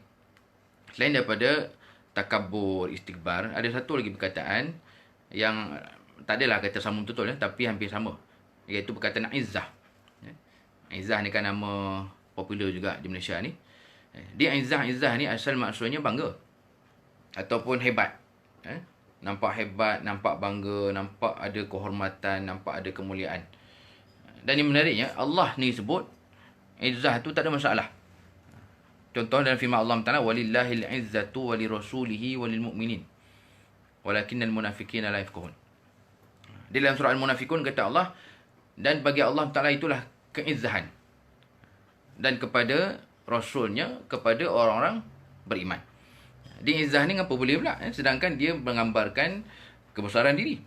selain daripada takabur, istikbar, ada satu lagi perkataan yang tak adalah kata sama betul tapi hampir sama, iaitu perkataan izzah. Izzah ni kan nama popular juga di Malaysia ni. Dia izzah ni asal maksudnya bangga ataupun hebat. Nampak hebat, nampak bangga, nampak ada kehormatan, nampak ada kemuliaan. Dan yang menariknya, Allah ni sebut izzah tu tak ada masalah. Contoh dalam firman Allah Ta'ala, walillahil izzatu walirasulihi walilmu'minin walakinnal munafiqina la yafqahun. Di dalam surah Al-Munafiqun kata Allah, dan bagi Allah Ta'ala itulah keizzahan, dan kepada Rasulnya, kepada orang-orang beriman. Di izzah ni apa boleh pula? Sedangkan dia menggambarkan kebesaran diri.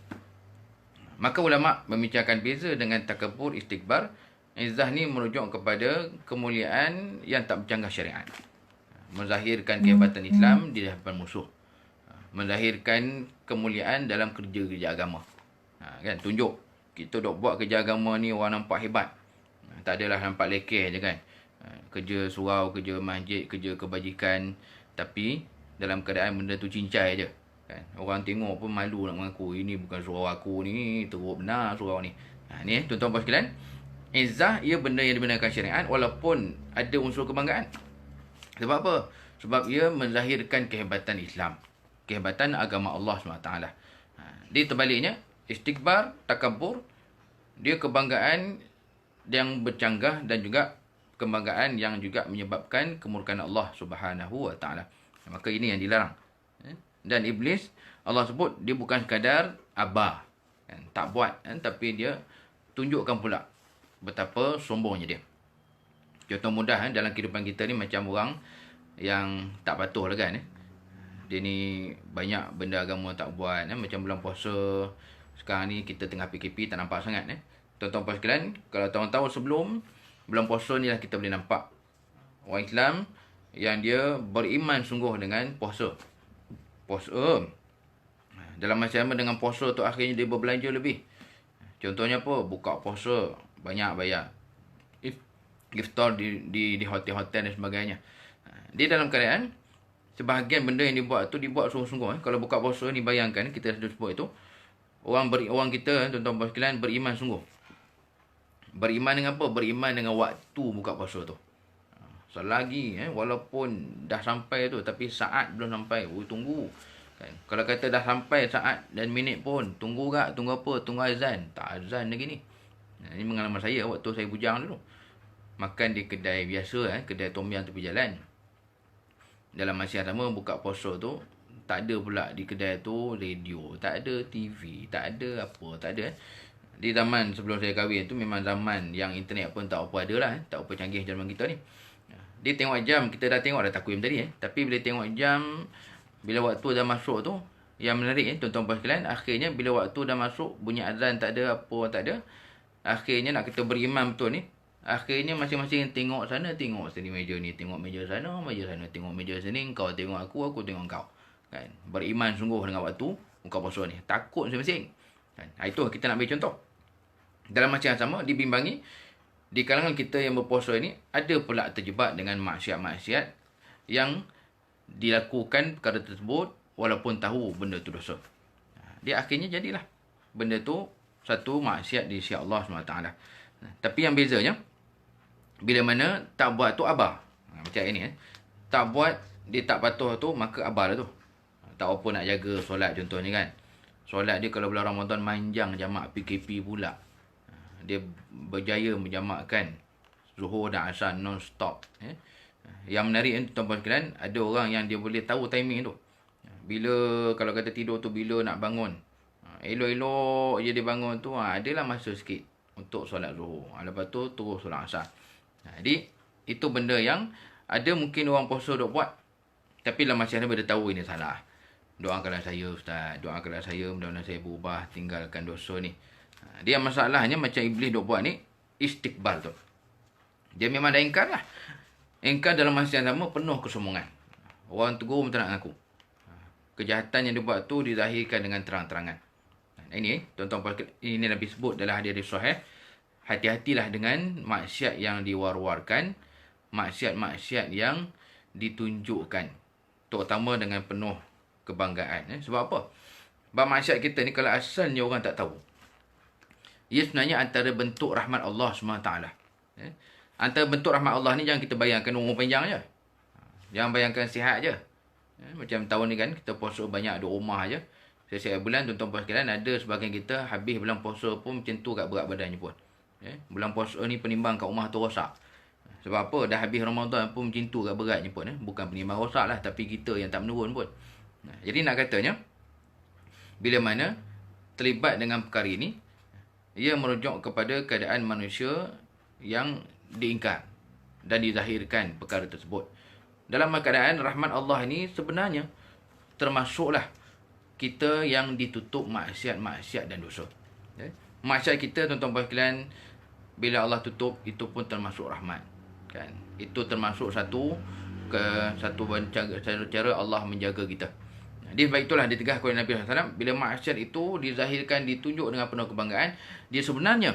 Maka ulama membincangkan beza dengan takabur, istikbar. Izzah ni merujuk kepada kemuliaan yang tak bercanggah syariat. Menzahirkan kehebatan Islam di hadapan musuh. Menzahirkan kemuliaan dalam kerja-kerja agama. Kan? Tunjuk. Kita dok buat kerja agama ni orang nampak hebat. Tak adalah nampak lekeh je kan. Kerja surau, kerja masjid, kerja kebajikan. Tapi dalam keadaan benda tu cincai je. Kan? Orang tengok pun malu nak mengaku, ini bukan surau aku ni, teruk benar surau ni. Ni tuan-tuan sekalian, izzah ia benda yang dibenarkan syariat walaupun ada unsur kebanggaan. Sebab apa? Sebab ia melahirkan kehebatan Islam, kehebatan agama Allah SWT. Di terbaliknya, istikbar, takabur, dia kebanggaan yang bercanggah dan juga kebanggaan yang juga menyebabkan kemurkaan Allah Subhanahu Wa Taala. Maka ini yang dilarang. Dan iblis, Allah sebut dia bukan sekadar aba, tak buat, tapi dia tunjukkan pula betapa sombongnya dia. Contoh mudah dalam kehidupan kita ni macam orang yang tak patuh lah kan. Dia ni banyak benda agama tak buat, macam bulan puasa. Sekarang ni kita tengah PKP, tak nampak sangat. Tuan-tuan puan sekalian, kalau tahun-tahun sebelum bulan puasa ni lah kita boleh nampak orang Islam yang dia beriman sungguh dengan puasa. Dalam masa sama dengan puasa tu akhirnya dia berbelanja lebih. Contohnya apa? Buka puasa, banyak bayar. Iftar di hotel-hotel dan sebagainya. Dia dalam keadaan sebahagian benda yang dibuat tu dibuat sungguh-sungguh. Kalau buka puasa ni bayangkan, kita sudah sebut itu, orang kita, tuan-tuan puan sekalian, beriman sungguh. Beriman dengan apa? Beriman dengan waktu buka puasa tu. Selagi walaupun dah sampai tu, tapi saat belum sampai, tunggu kan. Kalau kata dah sampai saat dan minit pun, tunggu tak? Tunggu apa? Tunggu azan. Tak azan lagi ni. Ini pengalaman saya waktu saya bujang dulu. Makan di kedai biasa, kedai tom yum tepi jalan. Dalam masa yang sama buka puasa tu, tak ada pula di kedai tu radio, tak ada TV, tak ada apa, tak ada. Di zaman sebelum saya kahwin tu memang zaman yang internet pun tak apa ada lah, tak apa canggih zaman kita ni. Dia tengok jam, kita dah tengok dah takvim tadi tapi bila tengok jam, bila waktu dah masuk tu, yang menarik tuan-tuan puan sekalian, akhirnya bila waktu dah masuk, bunyi azan tak ada, apa tak ada, akhirnya nak kita beriman betul ni, akhirnya masing-masing tengok sana, tengok sini meja ni, tengok meja sana, tengok meja sini, kau tengok aku tengok kau. Kan? Beriman sungguh dengan waktu buka puasa ni. Takut masing-masing. Kan? Itu kita nak beri contoh. Dalam masa yang sama, dibimbangi di kalangan kita yang berpuasa ni, ada pula terjebak dengan maksiat-maksiat yang dilakukan perkara tersebut walaupun tahu benda tu dosa. Dia akhirnya jadilah benda tu satu maksiat di sisi Allah SWT. Tapi yang bezanya, bila mana tak buat tu abah. Macam ini tak buat, dia tak patuh tu, maka abah lah tu. Tak apa nak jaga solat contohnya kan. Solat dia kalau bulan Ramadan manjang jamak PKP pula. Dia berjaya menjamakkan Zuhur dan Asar non-stop. Yang menarik tuan-tuan sekalian, ada orang yang dia boleh tahu timing tu. Bila kalau kata tidur tu bila nak bangun. Elok-elok je dia bangun tu, adalah masa sikit untuk solat Zuhur. Lepas tu terus solat Asar. Jadi itu benda yang ada mungkin orang puasa duk buat. Tapi dalam masa ni dia tahu ini salah. Doakanlah saya Ustaz, doakanlah saya mudah-mudahan saya berubah, tinggalkan dosa ni. Dia masalahnya macam iblis duk buat ni, istikbar tu. Dia memang dah ingkar lah. Ingkar dalam masa yang sama penuh kesombongan. Orang tegur pun tak nak ngaku. Kejahatan yang dia buat tu dizahirkan dengan terang-terangan. Ini tuan-tuan, ini Nabi sebut dalam hadis sahih. Hati-hatilah dengan maksiat yang diwar-warkan, maksiat-maksiat yang ditunjukkan, terutama dengan penuh kebanggaan. Sebab apa? Sebab maksiat kita ni kalau asalnya orang tak tahu, ia sebenarnya antara bentuk rahmat Allah SWT. Antara bentuk rahmat Allah ni jangan kita bayangkan umur panjang je. Jangan bayangkan sihat je. Macam tahun ni kan kita puasa banyak ada rumah je. Setiap bulan tuan-tuan puan sekalian, ada sebahagian kita habis bulan puasa pun macam tu kat berat badannya pun. Bulan puasa ni penimbang kat rumah tu rosak. Sebab apa? Dah habis Ramadan pun macam tu kat beratnya pun. Bukan penimbang rosak lah, tapi kita yang tak menurun pun. Jadi nak katanya, bila mana terlibat dengan perkara ini, ia merujuk kepada keadaan manusia yang diingkar dan dizahirkan perkara tersebut. Dalam keadaan rahmat Allah ini sebenarnya termasuklah kita yang ditutup maksiat-maksiat dan dosa. Maksiat kita tuan-tuan puan sekalian, bila Allah tutup, itu pun termasuk rahmat. Kan? Itu termasuk satu cara Allah menjaga kita. Jadi sebab itulah ditegaskan oleh Nabi SAW, bila maksiat itu dizahirkan, ditunjuk dengan penuh kebanggaan, dia sebenarnya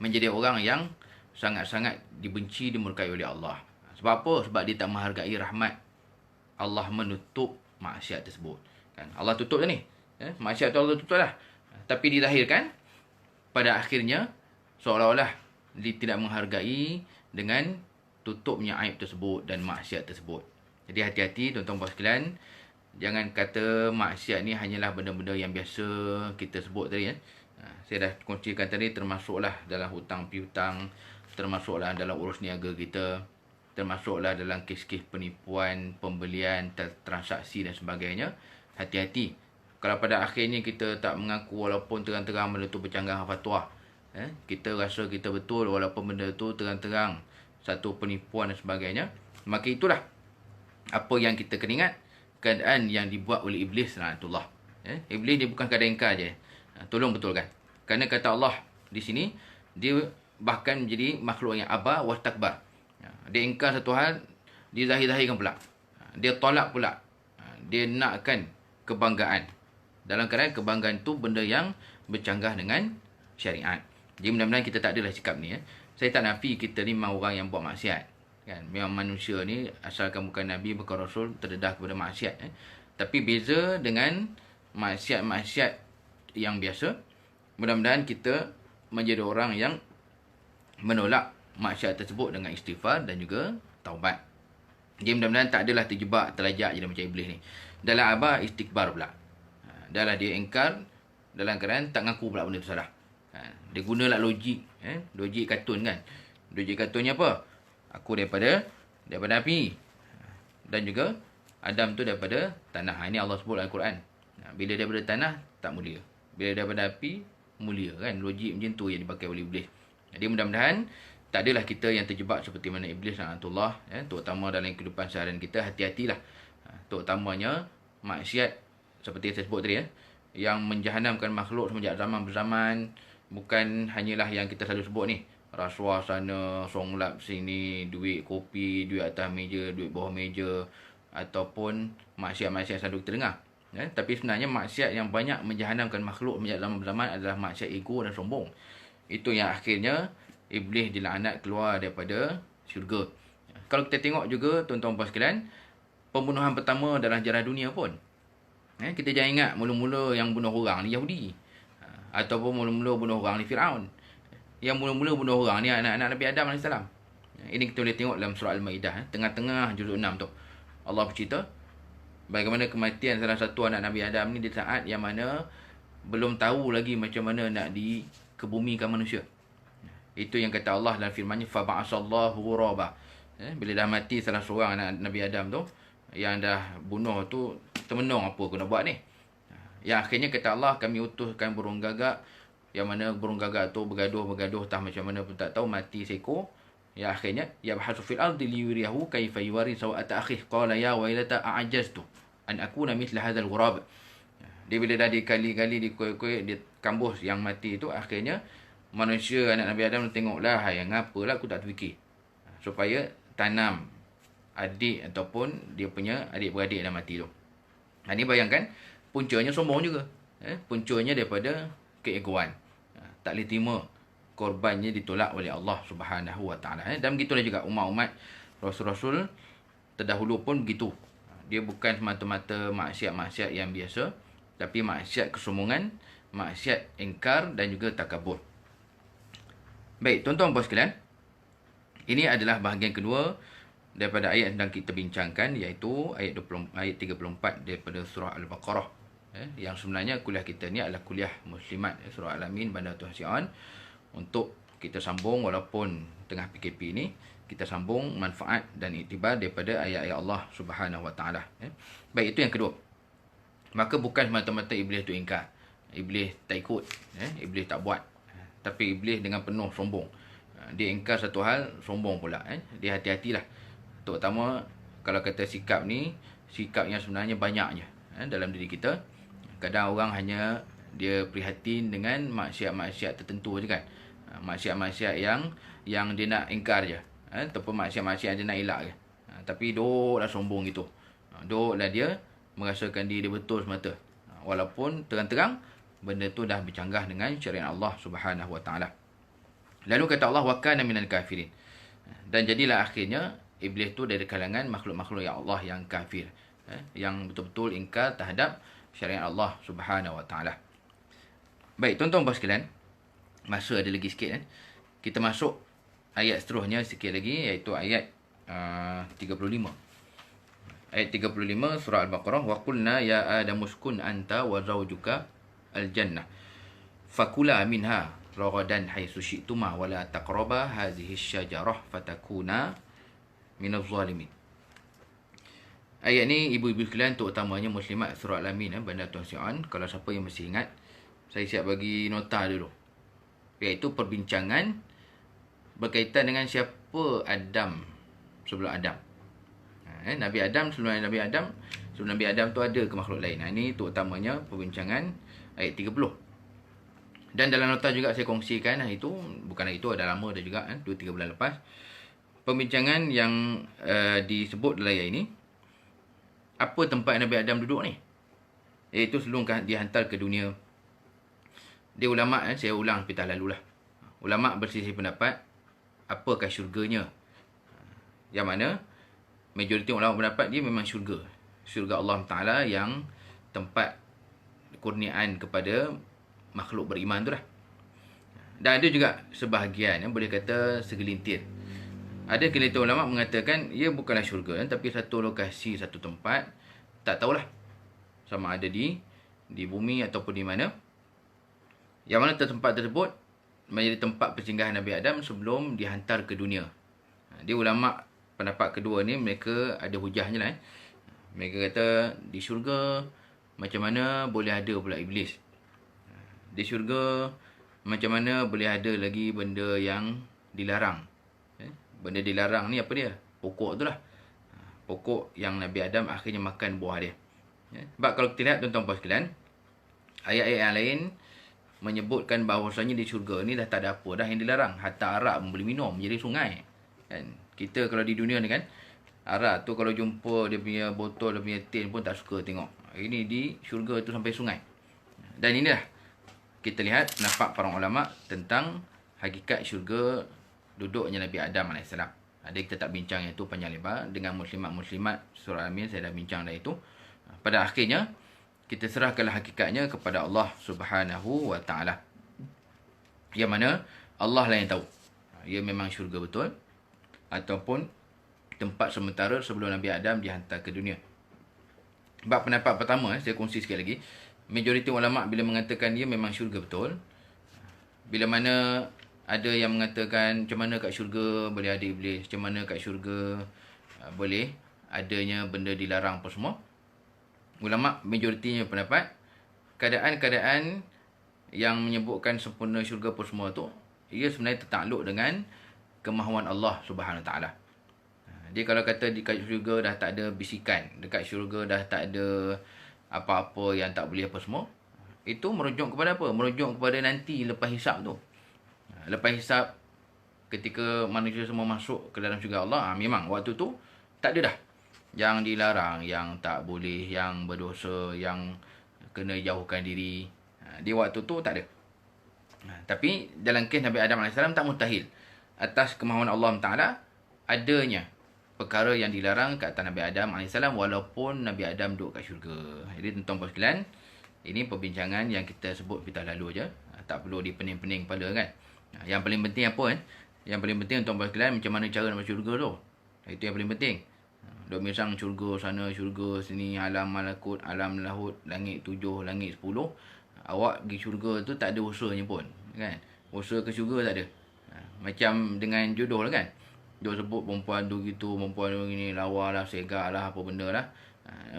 menjadi orang yang sangat-sangat dibenci, dimurkai oleh Allah. Sebab apa? Sebab dia tak menghargai rahmat. Allah menutup maksiat tersebut. Kan? Allah tutup je ni. Maksiat tu Allah tutup lah. Tapi dizahirkan, pada akhirnya, seolah-olah dia tidak menghargai dengan tutupnya aib tersebut dan maksiat tersebut. Jadi hati-hati tuan-tuan puan sekalian. Jangan kata maksiat ni hanyalah benda-benda yang biasa kita sebut tadi. Saya dah kongsikan tadi, termasuklah dalam hutang piutang, termasuklah dalam urus niaga kita, termasuklah dalam kes-kes penipuan, pembelian, transaksi dan sebagainya. Hati-hati. Kalau pada akhirnya kita tak mengaku walaupun terang-terang benda tu bercanggah dengan fatwa, kita rasa kita betul walaupun benda tu terang-terang satu penipuan dan sebagainya, maka itulah apa yang kita kena ingat, keadaan yang dibuat oleh iblis laknatullah. Iblis dia bukan kadang ingkar je. Tolong betulkan. Kerana kata Allah di sini, dia bahkan menjadi makhluk yang aba wa takbar. Dia ingkar satu hal, dia zahir-zahirkan pula. Dia tolak pula. Dia nakkan kebanggaan. Dalam keadaan kebanggaan tu benda yang bercanggah dengan syariat. Jadi mudah-mudahan kita tak adalah sikap ni. Saya tak nafi kita ni memang orang yang buat maksiat. Kan? Memang manusia ni asalkan bukan Nabi, bukan Rasul, terdedah kepada maksiat. Tapi beza dengan maksiat-maksiat yang biasa. Mudah-mudahan kita menjadi orang yang menolak maksiat tersebut dengan istighfar dan juga taubat. Jadi mudah-mudahan tak adalah terjebak, terlajak je macam iblis ni. Dalam abah istikbar pula. Dahlah dia ingkar, dalam keadaan tak ngaku pula benda tu salah. Dia gunalah logik. Logik kartun kan. Logik kartunnya apa? Aku daripada api. Dan juga Adam tu daripada tanah. Ini Allah sebut dalam Al-Quran. Bila daripada tanah, tak mulia. Bila daripada api, mulia kan. Logik macam tu yang dipakai oleh iblis. Jadi mudah-mudahan tak adalah kita yang terjebak seperti mana iblis laknatullah. Terutama dalam kehidupan seharian kita, hati-hatilah. Terutamanya maksiat seperti yang saya sebut tadi, yang menjahanamkan makhluk semenjak zaman berzaman. Bukan hanyalah yang kita selalu sebut ni, rasuah sana, songlap sini, duit kopi, duit atas meja, duit bawah meja, ataupun maksiat-maksiat selalu kita dengar. Tapi sebenarnya maksiat yang banyak menjahanamkan makhluk semenjak zaman berzaman adalah maksiat ego dan sombong. Itu yang akhirnya iblis dilaknat keluar daripada syurga. Kalau kita tengok juga tuan-tuan puan sekalian, pembunuhan pertama dalam sejarah dunia pun, kita jangan ingat mula-mula yang bunuh orang ni Yahudi. Ataupun mula-mula bunuh orang ni Fir'aun. Yang mula-mula bunuh orang ni anak-anak Nabi Adam AS. Ini kita boleh tengok dalam surah Al-Ma'idah. Tengah-tengah juzuk 6 tu, Allah bercerita bagaimana kematian salah satu anak Nabi Adam ni di saat yang mana belum tahu lagi macam mana nak dikebumikan manusia. Itu yang kata Allah dalam firman-Nya, faba'asallahu ghuraba. Bila dah mati salah seorang anak Nabi Adam tu, yang dah bunuh tu, termenung apa aku nak buat ni. Yang akhirnya kata Allah, kami utuskan burung gagak, yang mana burung gagak tu bergaduh tak macam mana pun tak tahu, mati seekor. Yang akhirnya yabhasu fil ardi liyuriyahu kaifa yuwari sawata akhih qala ya wailata a'jaztu an akuna mithla hadzal ghurab. Dia bila dah dikali-kali dikuik-kuik dia kambus yang mati tu, akhirnya manusia anak Nabi Adam tengoklah, hai ngapalah aku tak terfikir supaya tanam adik ataupun dia punya adik-beradik yang mati tu. Ini bayangkan, puncanya sombong juga. Puncanya daripada keegoan. Tak boleh terima korbannya ditolak oleh Allah Subhanahu Wa Taala. Dan begitulah juga umat-umat Rasul-Rasul terdahulu pun begitu. Dia bukan semata-mata maksiat-maksiat yang biasa, tapi maksiat kesombongan, maksiat ingkar dan juga takabur. Baik, tuan-tuan puan sekalian, ini adalah bahagian kedua daripada ayat yang kita bincangkan, iaitu ayat 34 daripada surah Al-Baqarah. Yang sebenarnya kuliah kita ni adalah kuliah muslimat, surah Al-Amin Bandar Tuhan. Untuk kita sambung walaupun tengah PKP ni, kita sambung manfaat dan iktibar daripada ayat-ayat Allah Subhanahu Wa Taala. Baik, itu yang kedua. Maka bukan semata-mata iblis tu ingkar, iblis tak ikut, iblis tak buat, tapi iblis dengan penuh sombong. Dia ingkar satu hal, sombong pula. Dia hati-hatilah. Terutama kalau kata sikap ni, sikap yang sebenarnya banyak je dalam diri kita. Kadang orang hanya dia prihatin dengan maksiat-maksiat tertentu je kan. Maksiat-maksiat yang dia nak ingkar je, ataupun maksiat-maksiat dia nak elak je. Tapi duklah sombong gitu. Duklah dia merasakan diri dia betul semata. Walaupun terang-terang benda tu dah bercanggah dengan syariat Allah Subhanahu Wa Taala. Lalu kata Allah, wa kana minal kafirin. Dan jadilah akhirnya iblis tu dari kalangan makhluk-makhluk yang Allah yang kafir, yang betul-betul ingkar terhadap syariat Allah Subhanahu Wa Taala. Baik, tuan-tuan puan sekalian, masa ada lagi sikit kita masuk ayat seterusnya sikit lagi, iaitu ayat 35. Ayat 35 surah Al-Baqarah, wa qulna ya adamu uskun anta wa zawjuka al-jannah fakula minha ragadan haitsu syi'tuma wa la taqraba hadhihi asy-syajarah fatakuna minaz zalimin. Ayat ni ibu-ibu sekalian, terutamanya muslimat surah Al-Amin, Bandar Tuan Sion. Kalau siapa yang masih ingat, saya siap bagi nota dulu. Iaitu perbincangan berkaitan dengan siapa Adam sebelum Adam. Nabi Adam, sebelum Nabi Adam tu ada ke makhluk lain. Ini terutamanya perbincangan ayat 30. Dan dalam nota juga saya kongsikan, itu bukan itu, ada lama dah juga, 2-3 bulan lepas. Perbincangan yang disebut dalam ayat ini, apa tempat Nabi Adam duduk ni? Iaitu sebelum dihantar ke dunia. Dia ulama', saya ulang pitah lalu lah. Ulama' berselisih pendapat, apakah syurganya? Yang mana majoriti ulama berpendapat dia memang syurga. Syurga Allah Ta'ala yang tempat kurniaan kepada makhluk beriman tu lah. Dan ada juga sebahagian yang boleh kata segelintir. Ada segelintir ulama mengatakan ia bukanlah syurga, tapi satu lokasi, satu tempat, tak tahulah sama ada di bumi ataupun di mana. Yang mana tempat tersebut menjadi tempat persinggahan Nabi Adam sebelum dihantar ke dunia. Dia ulama' pendapat kedua ni, mereka ada hujahnya lah. Mereka kata di syurga macam mana boleh ada pula iblis. Di syurga macam mana boleh ada lagi benda yang dilarang. Benda dilarang ni apa dia? Pokok tu lah. Pokok yang Nabi Adam akhirnya makan buah dia. Sebab kalau kita lihat tuan-tuan puan sekalian, ayat-ayat yang lain menyebutkan bahawasanya di syurga ni dah tak ada apa dah yang dilarang. Hatta arak pun boleh minum jadi sungai. Kan? Kita kalau di dunia ni kan, arak tu kalau jumpa dia punya botol, dia punya tin pun tak suka tengok. Ini di syurga tu sampai sungai. Dan inilah kita lihat pendapat para ulama tentang hakikat syurga duduknya Nabi Adam AS. Ada kita tak bincang yang itu panjang lebar. Dengan muslimat surah Al-Amin saya dah bincang dah itu. Pada akhirnya kita serahkanlah hakikatnya kepada Allah Subhanahu wa Ta'ala. Yang mana Allah lah yang tahu. Ia memang syurga betul ataupun tempat sementara sebelum Nabi Adam dihantar ke dunia. Sebab pendapat pertama, saya kongsi sekali lagi, majoriti ulama' bila mengatakan dia memang syurga betul, bila mana ada yang mengatakan macam mana kat syurga boleh ada iblis, macam mana kat syurga boleh adanya benda dilarang apa semua. Ulama' majoritinya pendapat keadaan-keadaan yang menyebutkan sempurna syurga apa semua tu, ia sebenarnya tertakluk dengan kemahuan Allah Subhanahu Wa Ta'ala. Dia kalau kata dekat syurga dah tak ada bisikan, dekat syurga dah tak ada apa-apa yang tak boleh apa semua, itu merujuk kepada apa? Merujuk kepada nanti lepas hisap tu. Lepas hisap, ketika manusia semua masuk ke dalam syurga Allah, memang waktu tu tak ada dah yang dilarang, yang tak boleh, yang berdosa, yang kena jauhkan diri. Di waktu tu tak ada. Tapi dalam kes Nabi Adam AS tak mustahil atas kemahuan Allah Ta'ala adanya perkara yang dilarang ke atas Nabi Adam AS walaupun Nabi Adam duduk kat syurga. Jadi tuan-tuan puan sekalian, ini perbincangan yang kita sebut kita lalu je. Tak perlu dipening-pening kepala kan. Yang paling penting apa kan? Yang paling penting tuan-tuan puan sekalian, macam mana cara nak masuk syurga tu. Itu yang paling penting. Duk misang syurga sana, syurga sini, alam malakut, alam lahut, langit 7, langit 10. Awak pergi syurga tu tak ada usahanya pun. Kan? Usaha ke syurga tak ada. Macam dengan jodoh lah kan. Dia sebut perempuan tu gitu, perempuan tu gini, lawa lah, segak lah, apa benda lah.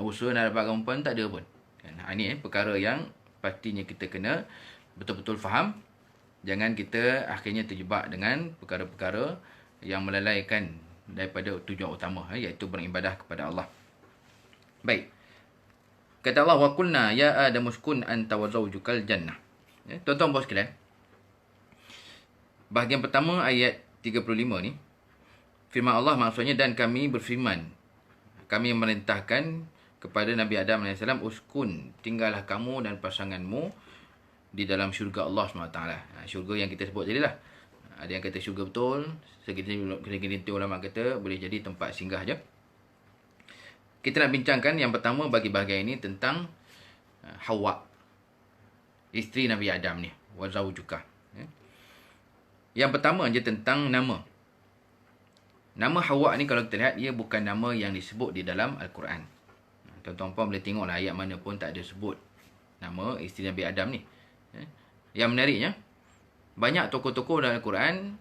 Usaha nak dapat perempuan tak ada pun. Kan? Ini perkara yang pastinya kita kena betul-betul faham. Jangan kita akhirnya terjebak dengan perkara-perkara yang melalaikan daripada tujuan utama, iaitu beribadah kepada Allah. Baik. Kata Allah, wa qulna ya adamu uskun anta wa zawjukal jannah. Tuan-tuan puan sekalian, bahagian pertama ayat 35 ni, firman Allah maksudnya, dan kami berfirman, kami memerintahkan kepada Nabi Adam AS, uskun, tinggallah kamu dan pasanganmu di dalam syurga Allah SWT. Syurga yang kita sebut tadi lah. Ada yang kata syurga betul, segelintir ulama kata boleh jadi tempat singgah je. Kita nak bincangkan yang pertama bagi bahagian ini tentang Hawa, isteri Nabi Adam ni, wa zawjuka. Yang pertama je tentang nama. Nama Hawa ni kalau kita lihat, dia bukan nama yang disebut di dalam Al-Quran. Tuan-tuan puan boleh tengoklah ayat mana pun tak ada sebut nama isteri Nabi Adam ni. Yang menariknya, banyak tokoh-tokoh dalam Al-Quran,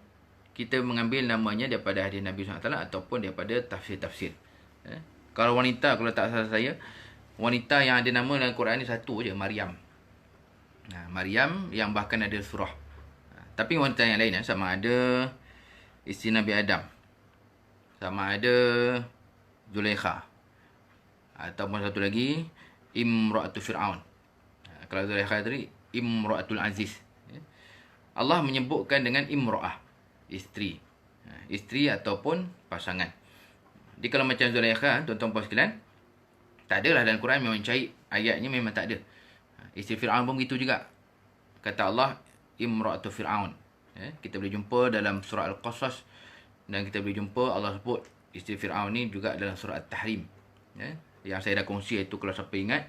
kita mengambil namanya daripada hadis Nabi SAW ataupun daripada tafsir-tafsir. Kalau wanita, kalau tak salah saya, wanita yang ada nama dalam Al-Quran ni satu je, Maryam. Maryam yang bahkan ada surah. Tapi wanita yang lain, sama ada isteri Nabi Adam, sama ada Zulaikha, ataupun satu lagi Imra'atul Fir'aun. Kalau Zulaikha tadi Imra'atul Aziz. Allah menyebutkan dengan Imra'ah, isteri. Isteri ataupun pasangan. Jadi kalau macam Zulaikha, tuan-tuan puan sekalian, tak adalah dalam Quran, memang cari ayatnya memang tak ada. Isteri Fir'aun pun begitu juga. Kata Allah Imra'atul Fir'aun. Kita boleh jumpa dalam surah Al-Qasas, dan kita boleh jumpa Allah sebut isteri Fir'aun ni juga dalam surah At-Tahrim. Yang saya dah kongsi, itu kalau siapa ingat,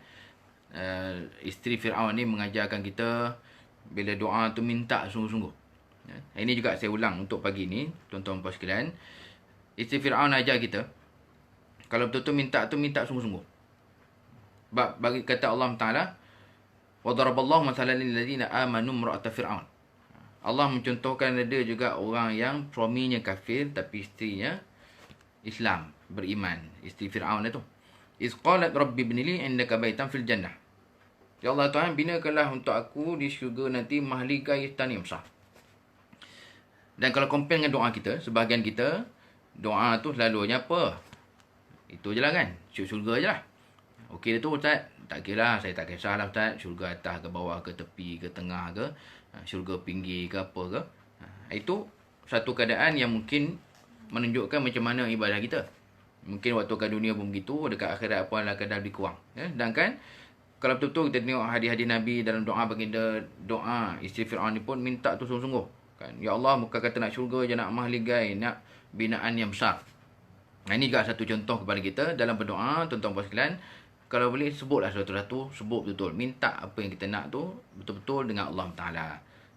isteri Fir'aun ni mengajarkan kita bila doa tu minta sungguh-sungguh. Ini juga saya ulang untuk pagi ni, tuan-tuan puan sekalian. Isteri Fir'aun ajar kita, kalau betul-betul minta tu, minta sungguh-sungguh. Bagi kata Allah Ta'ala, وَضَرَبَ اللَّهُ مَثَلًا لِلَّذِينَ آمَنُوا امْرَأَةَ فِرْعَوْنَ. Allah mencontohkan ada juga orang yang suaminya kafir tapi isterinya Islam, beriman. Isteri Fir'aun itu. إِذْ قَالَتْ رَبِّ ابْنِ لِي عِنْدَكَ بَيْتًا فِي الْجَنَّةِ. Ya Allah Tuhan, binakanlah untuk aku di syurga nanti mahligai istana yang besar. Dan kalau compare dengan doa kita, sebahagian kita, doa tu selalunya apa? Itu je lah kan? Syurga je lah. Okey tu Ustaz, tak kira lah, saya tak kisahlah Ustaz, syurga atas ke bawah ke tepi ke tengah ke, syurga pinggir ke apa ke. Itu satu keadaan yang mungkin menunjukkan macam mana ibadah kita. Mungkin waktu kat dunia pun begitu, dekat akhirat pun adalah kadar lebih kurang. Sedangkan kalau betul-betul kita tengok hadis-hadis Nabi dalam doa baginda, doa isteri Fir'aun ni pun minta tu sungguh-sungguh. Kan? Ya Allah, bukan kata nak syurga je, nak mahligai, nak binaan yang besar. Ini juga satu contoh kepada kita dalam berdoa, tuan-tuan puan sekalian. Kalau boleh sebutlah satu-satu, sebut betul-betul. Minta apa yang kita nak tu betul-betul dengan Allah Ta'ala.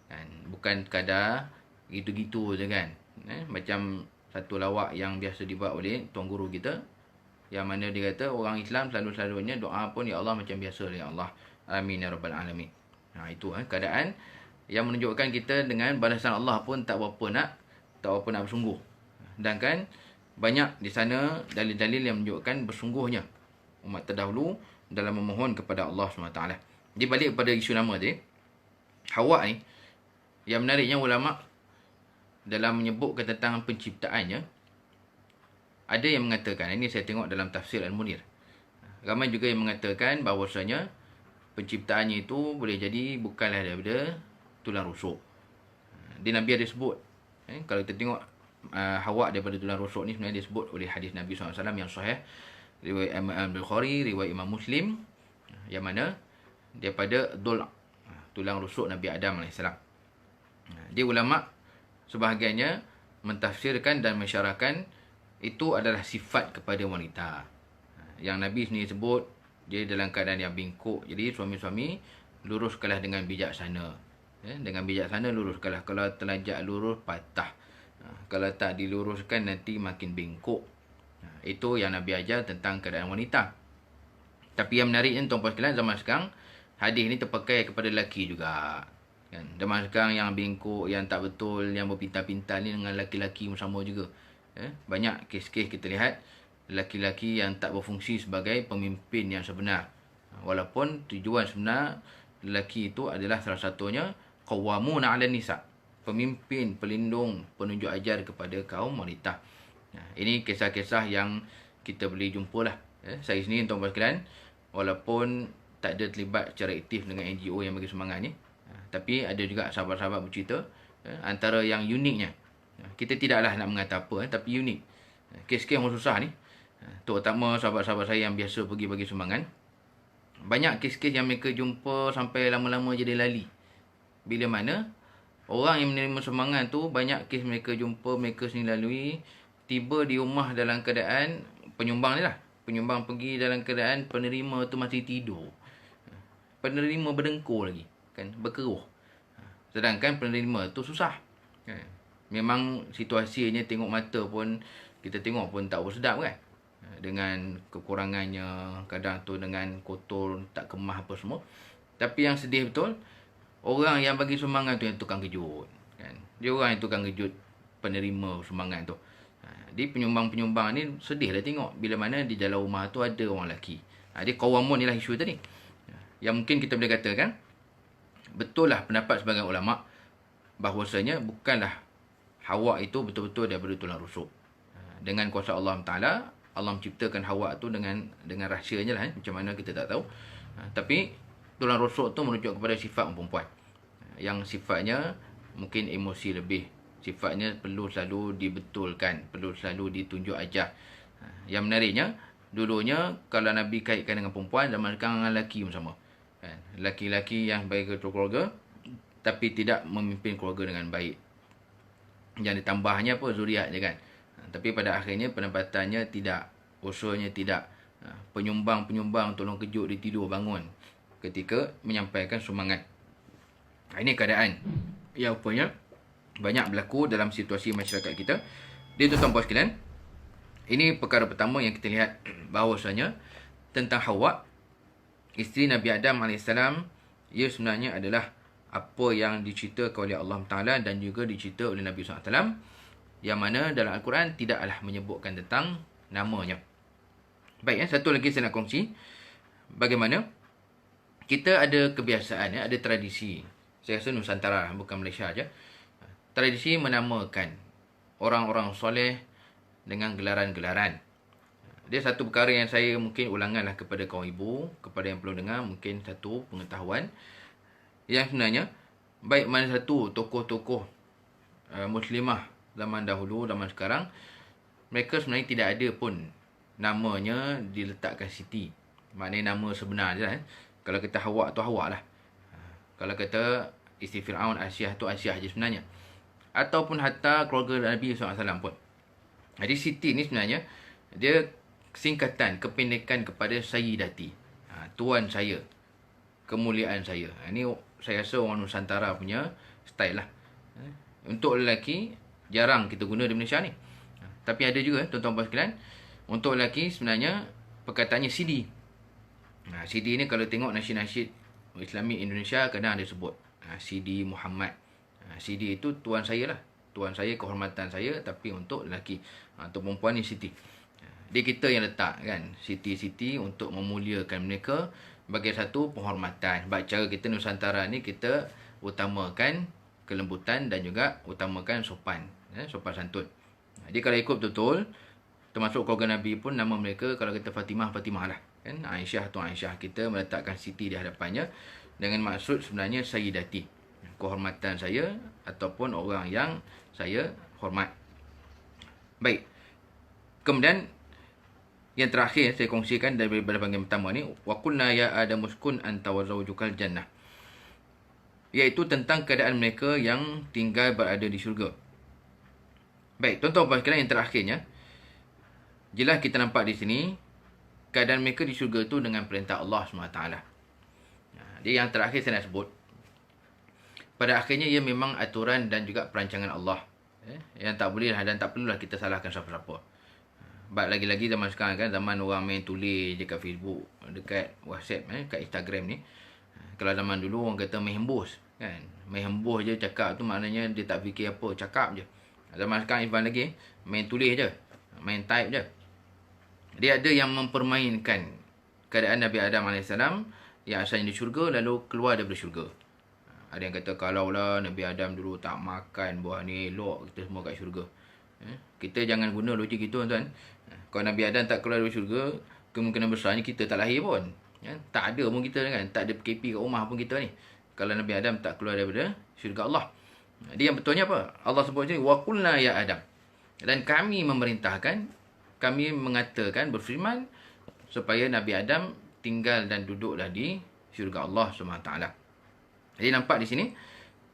Kan? Bukan sekadar gitu-gitu je kan. Macam satu lawak yang biasa dibuat oleh tuan guru kita, yang mana dia kata orang Islam selalu-selalunya doa pun ya Allah macam biasa ya Allah. Amin ya rabbal alamin. Itu keadaan yang menunjukkan kita dengan balasan Allah pun tak berapa nak bersungguh. Sedangkan banyak di sana dalil-dalil yang menunjukkan bersungguhnya umat terdahulu dalam memohon kepada Allah SWT. Dia balik kepada isu nama tadi, Hawa ni, yang menariknya ulama dalam menyebutkan tentang penciptaannya, ada yang mengatakan, ini saya tengok dalam tafsir Al-Munir, ramai juga yang mengatakan bahawasanya penciptaannya itu boleh jadi bukanlah daripada tulang rusuk. Di Nabi ada sebut, kalau kita tengok Hawa daripada tulang rusuk ni sebenarnya disebut oleh hadis Nabi SAW yang sahih, riwayat Imam Al-Bukhari, riwayat Imam Muslim, yang mana daripada tulang rusuk Nabi Adam AS. Dia ulama sebahagiannya mentafsirkan dan mensyarahkan itu adalah sifat kepada wanita. Yang Nabi sendiri sebut dia dalam keadaan yang bengkok. Jadi suami-suami luruskanlah dengan bijaksana. Dengan bijaksana luruskanlah. Kalau terlajak lurus patah. Kalau tak diluruskan nanti makin bengkok. Itu yang Nabi ajar tentang keadaan wanita. Tapi yang menariknya tuan-tuan sekalian, zaman sekarang hadis ni terpakai kepada lelaki juga. Kan? Zaman sekarang yang bengkok, yang tak betul, yang berpintal-pintal ni dengan lelaki-lelaki sama juga. Banyak kes-kes kita lihat lelaki-lelaki yang tak berfungsi sebagai pemimpin yang sebenar. Walaupun tujuan sebenar lelaki itu adalah salah satunya qawwamuna 'alan nisa, pemimpin, pelindung, penunjuk ajar kepada kaum wanita. Ini kisah-kisah yang kita boleh jumpalah. Saya sendiri tuan-tuan sekalian, walaupun tak ada terlibat secara aktif dengan NGO yang bagi sumbangan ni, tapi ada juga sahabat-sahabat bercerita antara yang uniknya. Kita tidaklah nak mengata apa, tapi unik. Kes-kes yang susah ni, terutama sahabat-sahabat saya yang biasa pergi bagi sumbangan, banyak kes-kes yang mereka jumpa sampai lama-lama jadi lali. Bila mana orang yang menerima sumbangan tu, banyak kes mereka jumpa, mereka sendiri lalui, tiba di rumah dalam keadaan penyumbang ni lah. Penyumbang pergi dalam keadaan penerima tu masih tidur. Penerima berdengkur lagi, kan, berkeruh. Sedangkan penerima tu susah. Memang situasinya tengok mata pun kita tengok pun tak bersedap kan. Dengan kekurangannya, kadang tu dengan kotor, tak kemah apa semua. Tapi yang sedih betul, orang yang bagi sumbangan tu yang tukang kejut kan. Dia orang yang tukang kejut penerima sumbangan tu. Dia penyumbang-penyumbang ni sedih lah tengok bila mana di dalam rumah tu ada orang lelaki. Dia qawamun ni lah isu tadi. Yang mungkin kita boleh katakan betul lah pendapat sebagian ulama bahawasanya bukanlah Hawa itu betul-betul daripada tulang rusuk. Dengan kuasa Allah Ta'ala, Allah menciptakan Hawa tu dengan rahsianya lah. Macam mana kita tak tahu. Tapi tulang rusuk tu merujuk kepada sifat perempuan. Yang sifatnya mungkin emosi lebih. Sifatnya perlu selalu dibetulkan. Perlu selalu ditunjuk ajar. Yang menariknya, dulunya kalau Nabi kaitkan dengan perempuan, zaman sekarang dengan lelaki pun sama. Lelaki-lelaki yang baik ketua keluarga, tapi tidak memimpin keluarga dengan baik. Yang ditambahnya apa? Zuriat je kan. Tapi pada akhirnya penempatannya tidak. Usahanya tidak. Penyumbang-penyumbang tolong kejut dia tidur bangun ketika menyampaikan sumbangan. Ini keadaan yang rupanya banyak berlaku dalam situasi masyarakat kita. Dia tuan-tuan puan sekalian, ini perkara pertama yang kita lihat bahawasanya tentang Hawa, isteri Nabi Adam AS, ia sebenarnya adalah apa yang diceritakan oleh Allah Ta'ala dan juga dicerita oleh Nabi SAW, yang mana dalam Al-Quran tidaklah menyebutkan tentang namanya. Baik, satu lagi saya nak kongsi bagaimana kita ada kebiasaan, ada tradisi. Saya rasa Nusantara, bukan Malaysia saja. Tradisi menamakan orang-orang soleh dengan gelaran-gelaran. Dia satu perkara yang saya mungkin ulanganlah kepada kaum ibu, kepada yang perlu dengar, mungkin satu pengetahuan yang sebenarnya baik mana satu tokoh-tokoh muslimah zaman dahulu, zaman sekarang, mereka sebenarnya tidak ada pun namanya diletakkan Siti. Maknanya nama sebenar je lah. Kalau kita Hawa tu Hawa lah. Kalau kata isteri Fir'aun Aisyah tu Aisyah je sebenarnya. Ataupun hatta keluarga Nabi SAW pun. Jadi Siti ni sebenarnya dia singkatan, kependekan kepada Sayyidati. Tuan saya, kemuliaan saya. Ini saya rasa orang Nusantara punya style lah. Untuk lelaki jarang kita guna di Malaysia ni. Tapi ada juga tuan-tuan puan sekalian, untuk lelaki sebenarnya perkataannya Sidi. Sidi ni kalau tengok nasyid-nasyid Islami Indonesia kadang ada sebut Sidi Muhammad. Sidi itu tuan saya lah. Tuan saya, kehormatan saya, tapi untuk lelaki. Untuk perempuan ni Siti. Dia kita yang letak kan Siti-Siti untuk memuliakan mereka bagi satu penghormatan. Sebab cara kita Nusantara ni kita utamakan kelembutan dan juga utamakan sopan. Sopan santun. Jadi kalau ikut betul, termasuk keluarga Nabi pun nama mereka kalau kita Fatimah, Fatimah lah. Kan? Aisyah, Tuan Aisyah, kita meletakkan Siti di hadapannya dengan maksud sebenarnya Sayyidati. Kehormatan saya ataupun orang yang saya hormat. Baik. Kemudian yang terakhir saya kongsikan daripada bahagian pertama ni, wa qulna ya adamu uskun anta wa zawjukal jannah. Iaitu tentang keadaan mereka yang tinggal berada di syurga. Baik, tuan-tuan sekalian, yang terakhirnya jelas kita nampak di sini keadaan mereka di syurga tu dengan perintah Allah SWT. Dia yang terakhir saya nak sebut. Pada akhirnya ia memang aturan dan juga perancangan Allah. Yang tak boleh dan tak perlulah kita salahkan siapa-siapa. Baik, lagi-lagi zaman sekarang kan, zaman orang main tulis dekat Facebook, dekat WhatsApp, dekat Instagram ni. Kalau zaman dulu orang kata main hembus kan. Main hembus je cakap tu maknanya dia tak fikir apa, cakap je. Zaman sekarang Ivan lagi main tulis je, main type je. Dia ada yang mempermainkan keadaan Nabi Adam AS yang asalnya di syurga lalu keluar daripada syurga. Ada yang kata kalaulah Nabi Adam dulu tak makan buah ni, elok kita semua kat syurga. Kita jangan guna logik itu tuan-tuan. Kalau Nabi Adam tak keluar dari syurga, kemungkinan besarnya kita tak lahir pun. Tak ada pun kita kan, tak ada PKP kat rumah pun kita ni. Kalau Nabi Adam tak keluar daripada syurga Allah. Dia yang betulnya apa? Allah sebut je wa qulna ya Adam. Dan kami memerintahkan, kami mengatakan, berfirman supaya Nabi Adam tinggal dan duduklah di syurga Allah SWT. Jadi nampak di sini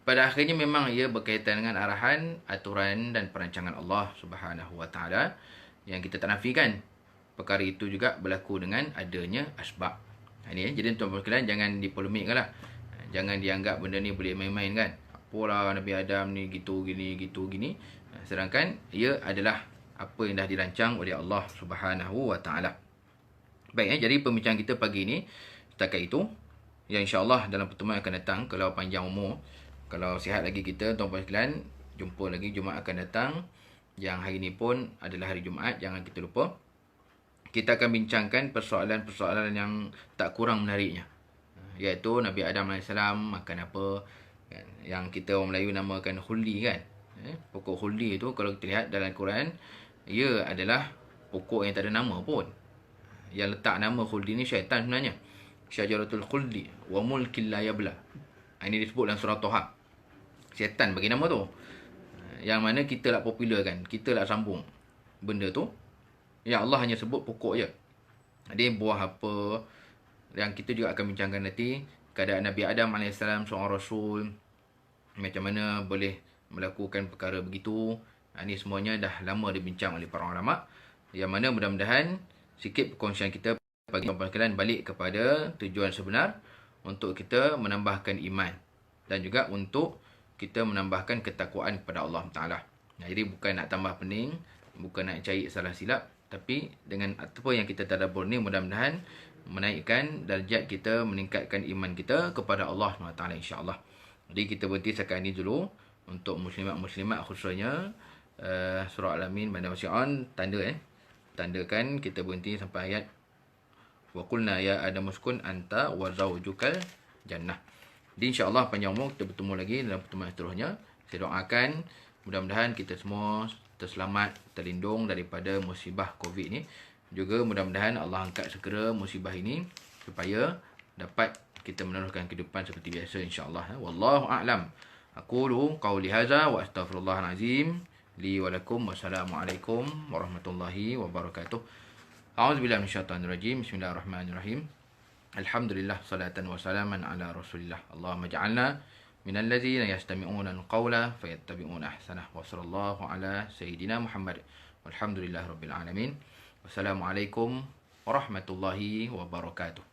pada akhirnya memang ia berkaitan dengan arahan, aturan dan perancangan Allah Subhanahu Wa Taala yang kita tak nafikan. Perkara itu juga berlaku dengan adanya asbab. Ini jadi tuan-tuan sekalian jangan dipolemikkanlah. Jangan dianggap benda ni boleh main-main kan. Apalah Nabi Adam ni gitu gini. Sedangkan ia adalah apa yang dah dirancang oleh Allah Subhanahu wa taala. Baik, jadi pembicaraan kita pagi ini setakat itu. Yang insya-Allah dalam pertemuan akan datang, kalau panjang umur, kalau sihat lagi kita, tuan-puan sekalian, jumpa lagi Jumaat akan datang. Yang hari ini pun adalah hari Jumaat, jangan kita lupa. Kita akan bincangkan persoalan-persoalan yang tak kurang menariknya. Iaitu Nabi Adam AS makan apa, kan? Yang kita orang Melayu namakan khuldi, kan? Pokok khuldi itu kalau kita lihat dalam Quran, ia adalah pokok yang tak ada nama pun. Yang letak nama khuldi ni syaitan sebenarnya. Syajaratul khuldi wa mulkin la yabla. Ini disebut dalam surah Toha. Syaitan bagi nama tu. Yang mana kita nak popular kan, kita nak sambung benda tu. Ya Allah hanya sebut pokok je. Dia buah apa, yang kita juga akan bincangkan nanti. Keadaan Nabi Adam AS, seorang Rasul, macam mana boleh melakukan perkara begitu. Ini semuanya dah lama dibincang oleh para ulama'. Yang mana mudah-mudahan sikit perkongsian kita bagi tuan-tuan sekalian balik kepada tujuan sebenar, untuk kita menambahkan iman dan juga untuk kita menambahkan ketakwaan kepada Allah Ta'ala. Jadi bukan nak tambah pening, bukan nak cari salah silap, tapi dengan apa yang kita tadabbur ni mudah-mudahan menaikkan darjat kita, meningkatkan iman kita kepada Allah SWT, insya-Allah. Jadi kita berhenti sekarang ini dulu. Untuk muslimat-muslimat khususnya surah Al-Amin Banda Wasi'an, tandakan kita berhenti sampai ayat wa qulna ya Adam uskun anta wa zawjukal jannah. Jadi insya-Allah panjang umur kita bertemu lagi dalam pertemuan seterusnya. Saya doakan mudah-mudahan kita semua terselamat, terlindung daripada musibah Covid ni. Juga mudah-mudahan Allah angkat segera musibah ini supaya dapat kita meneruskan kehidupan seperti biasa, insya-Allah. Wallahu a'lam. Aqulu qauli hadza wa astaghfirullahal azim li wa lakum. Wassalamualaikum warahmatullahi wabarakatuh. A'udzubillahi minasyaitonir rajim. Bismillahirrahmanirrahim. Alhamdulillah salatan wa salaman ala Rasulillah. Allahumma ja'alna minal ladzina yastami'una al-qawla fayattabi'una ahsanah. Wa sallallahu ala sayyidina Muhammad. Walhamdulillahirabbil alamin. Wassalamualaikum warahmatullahi wabarakatuh.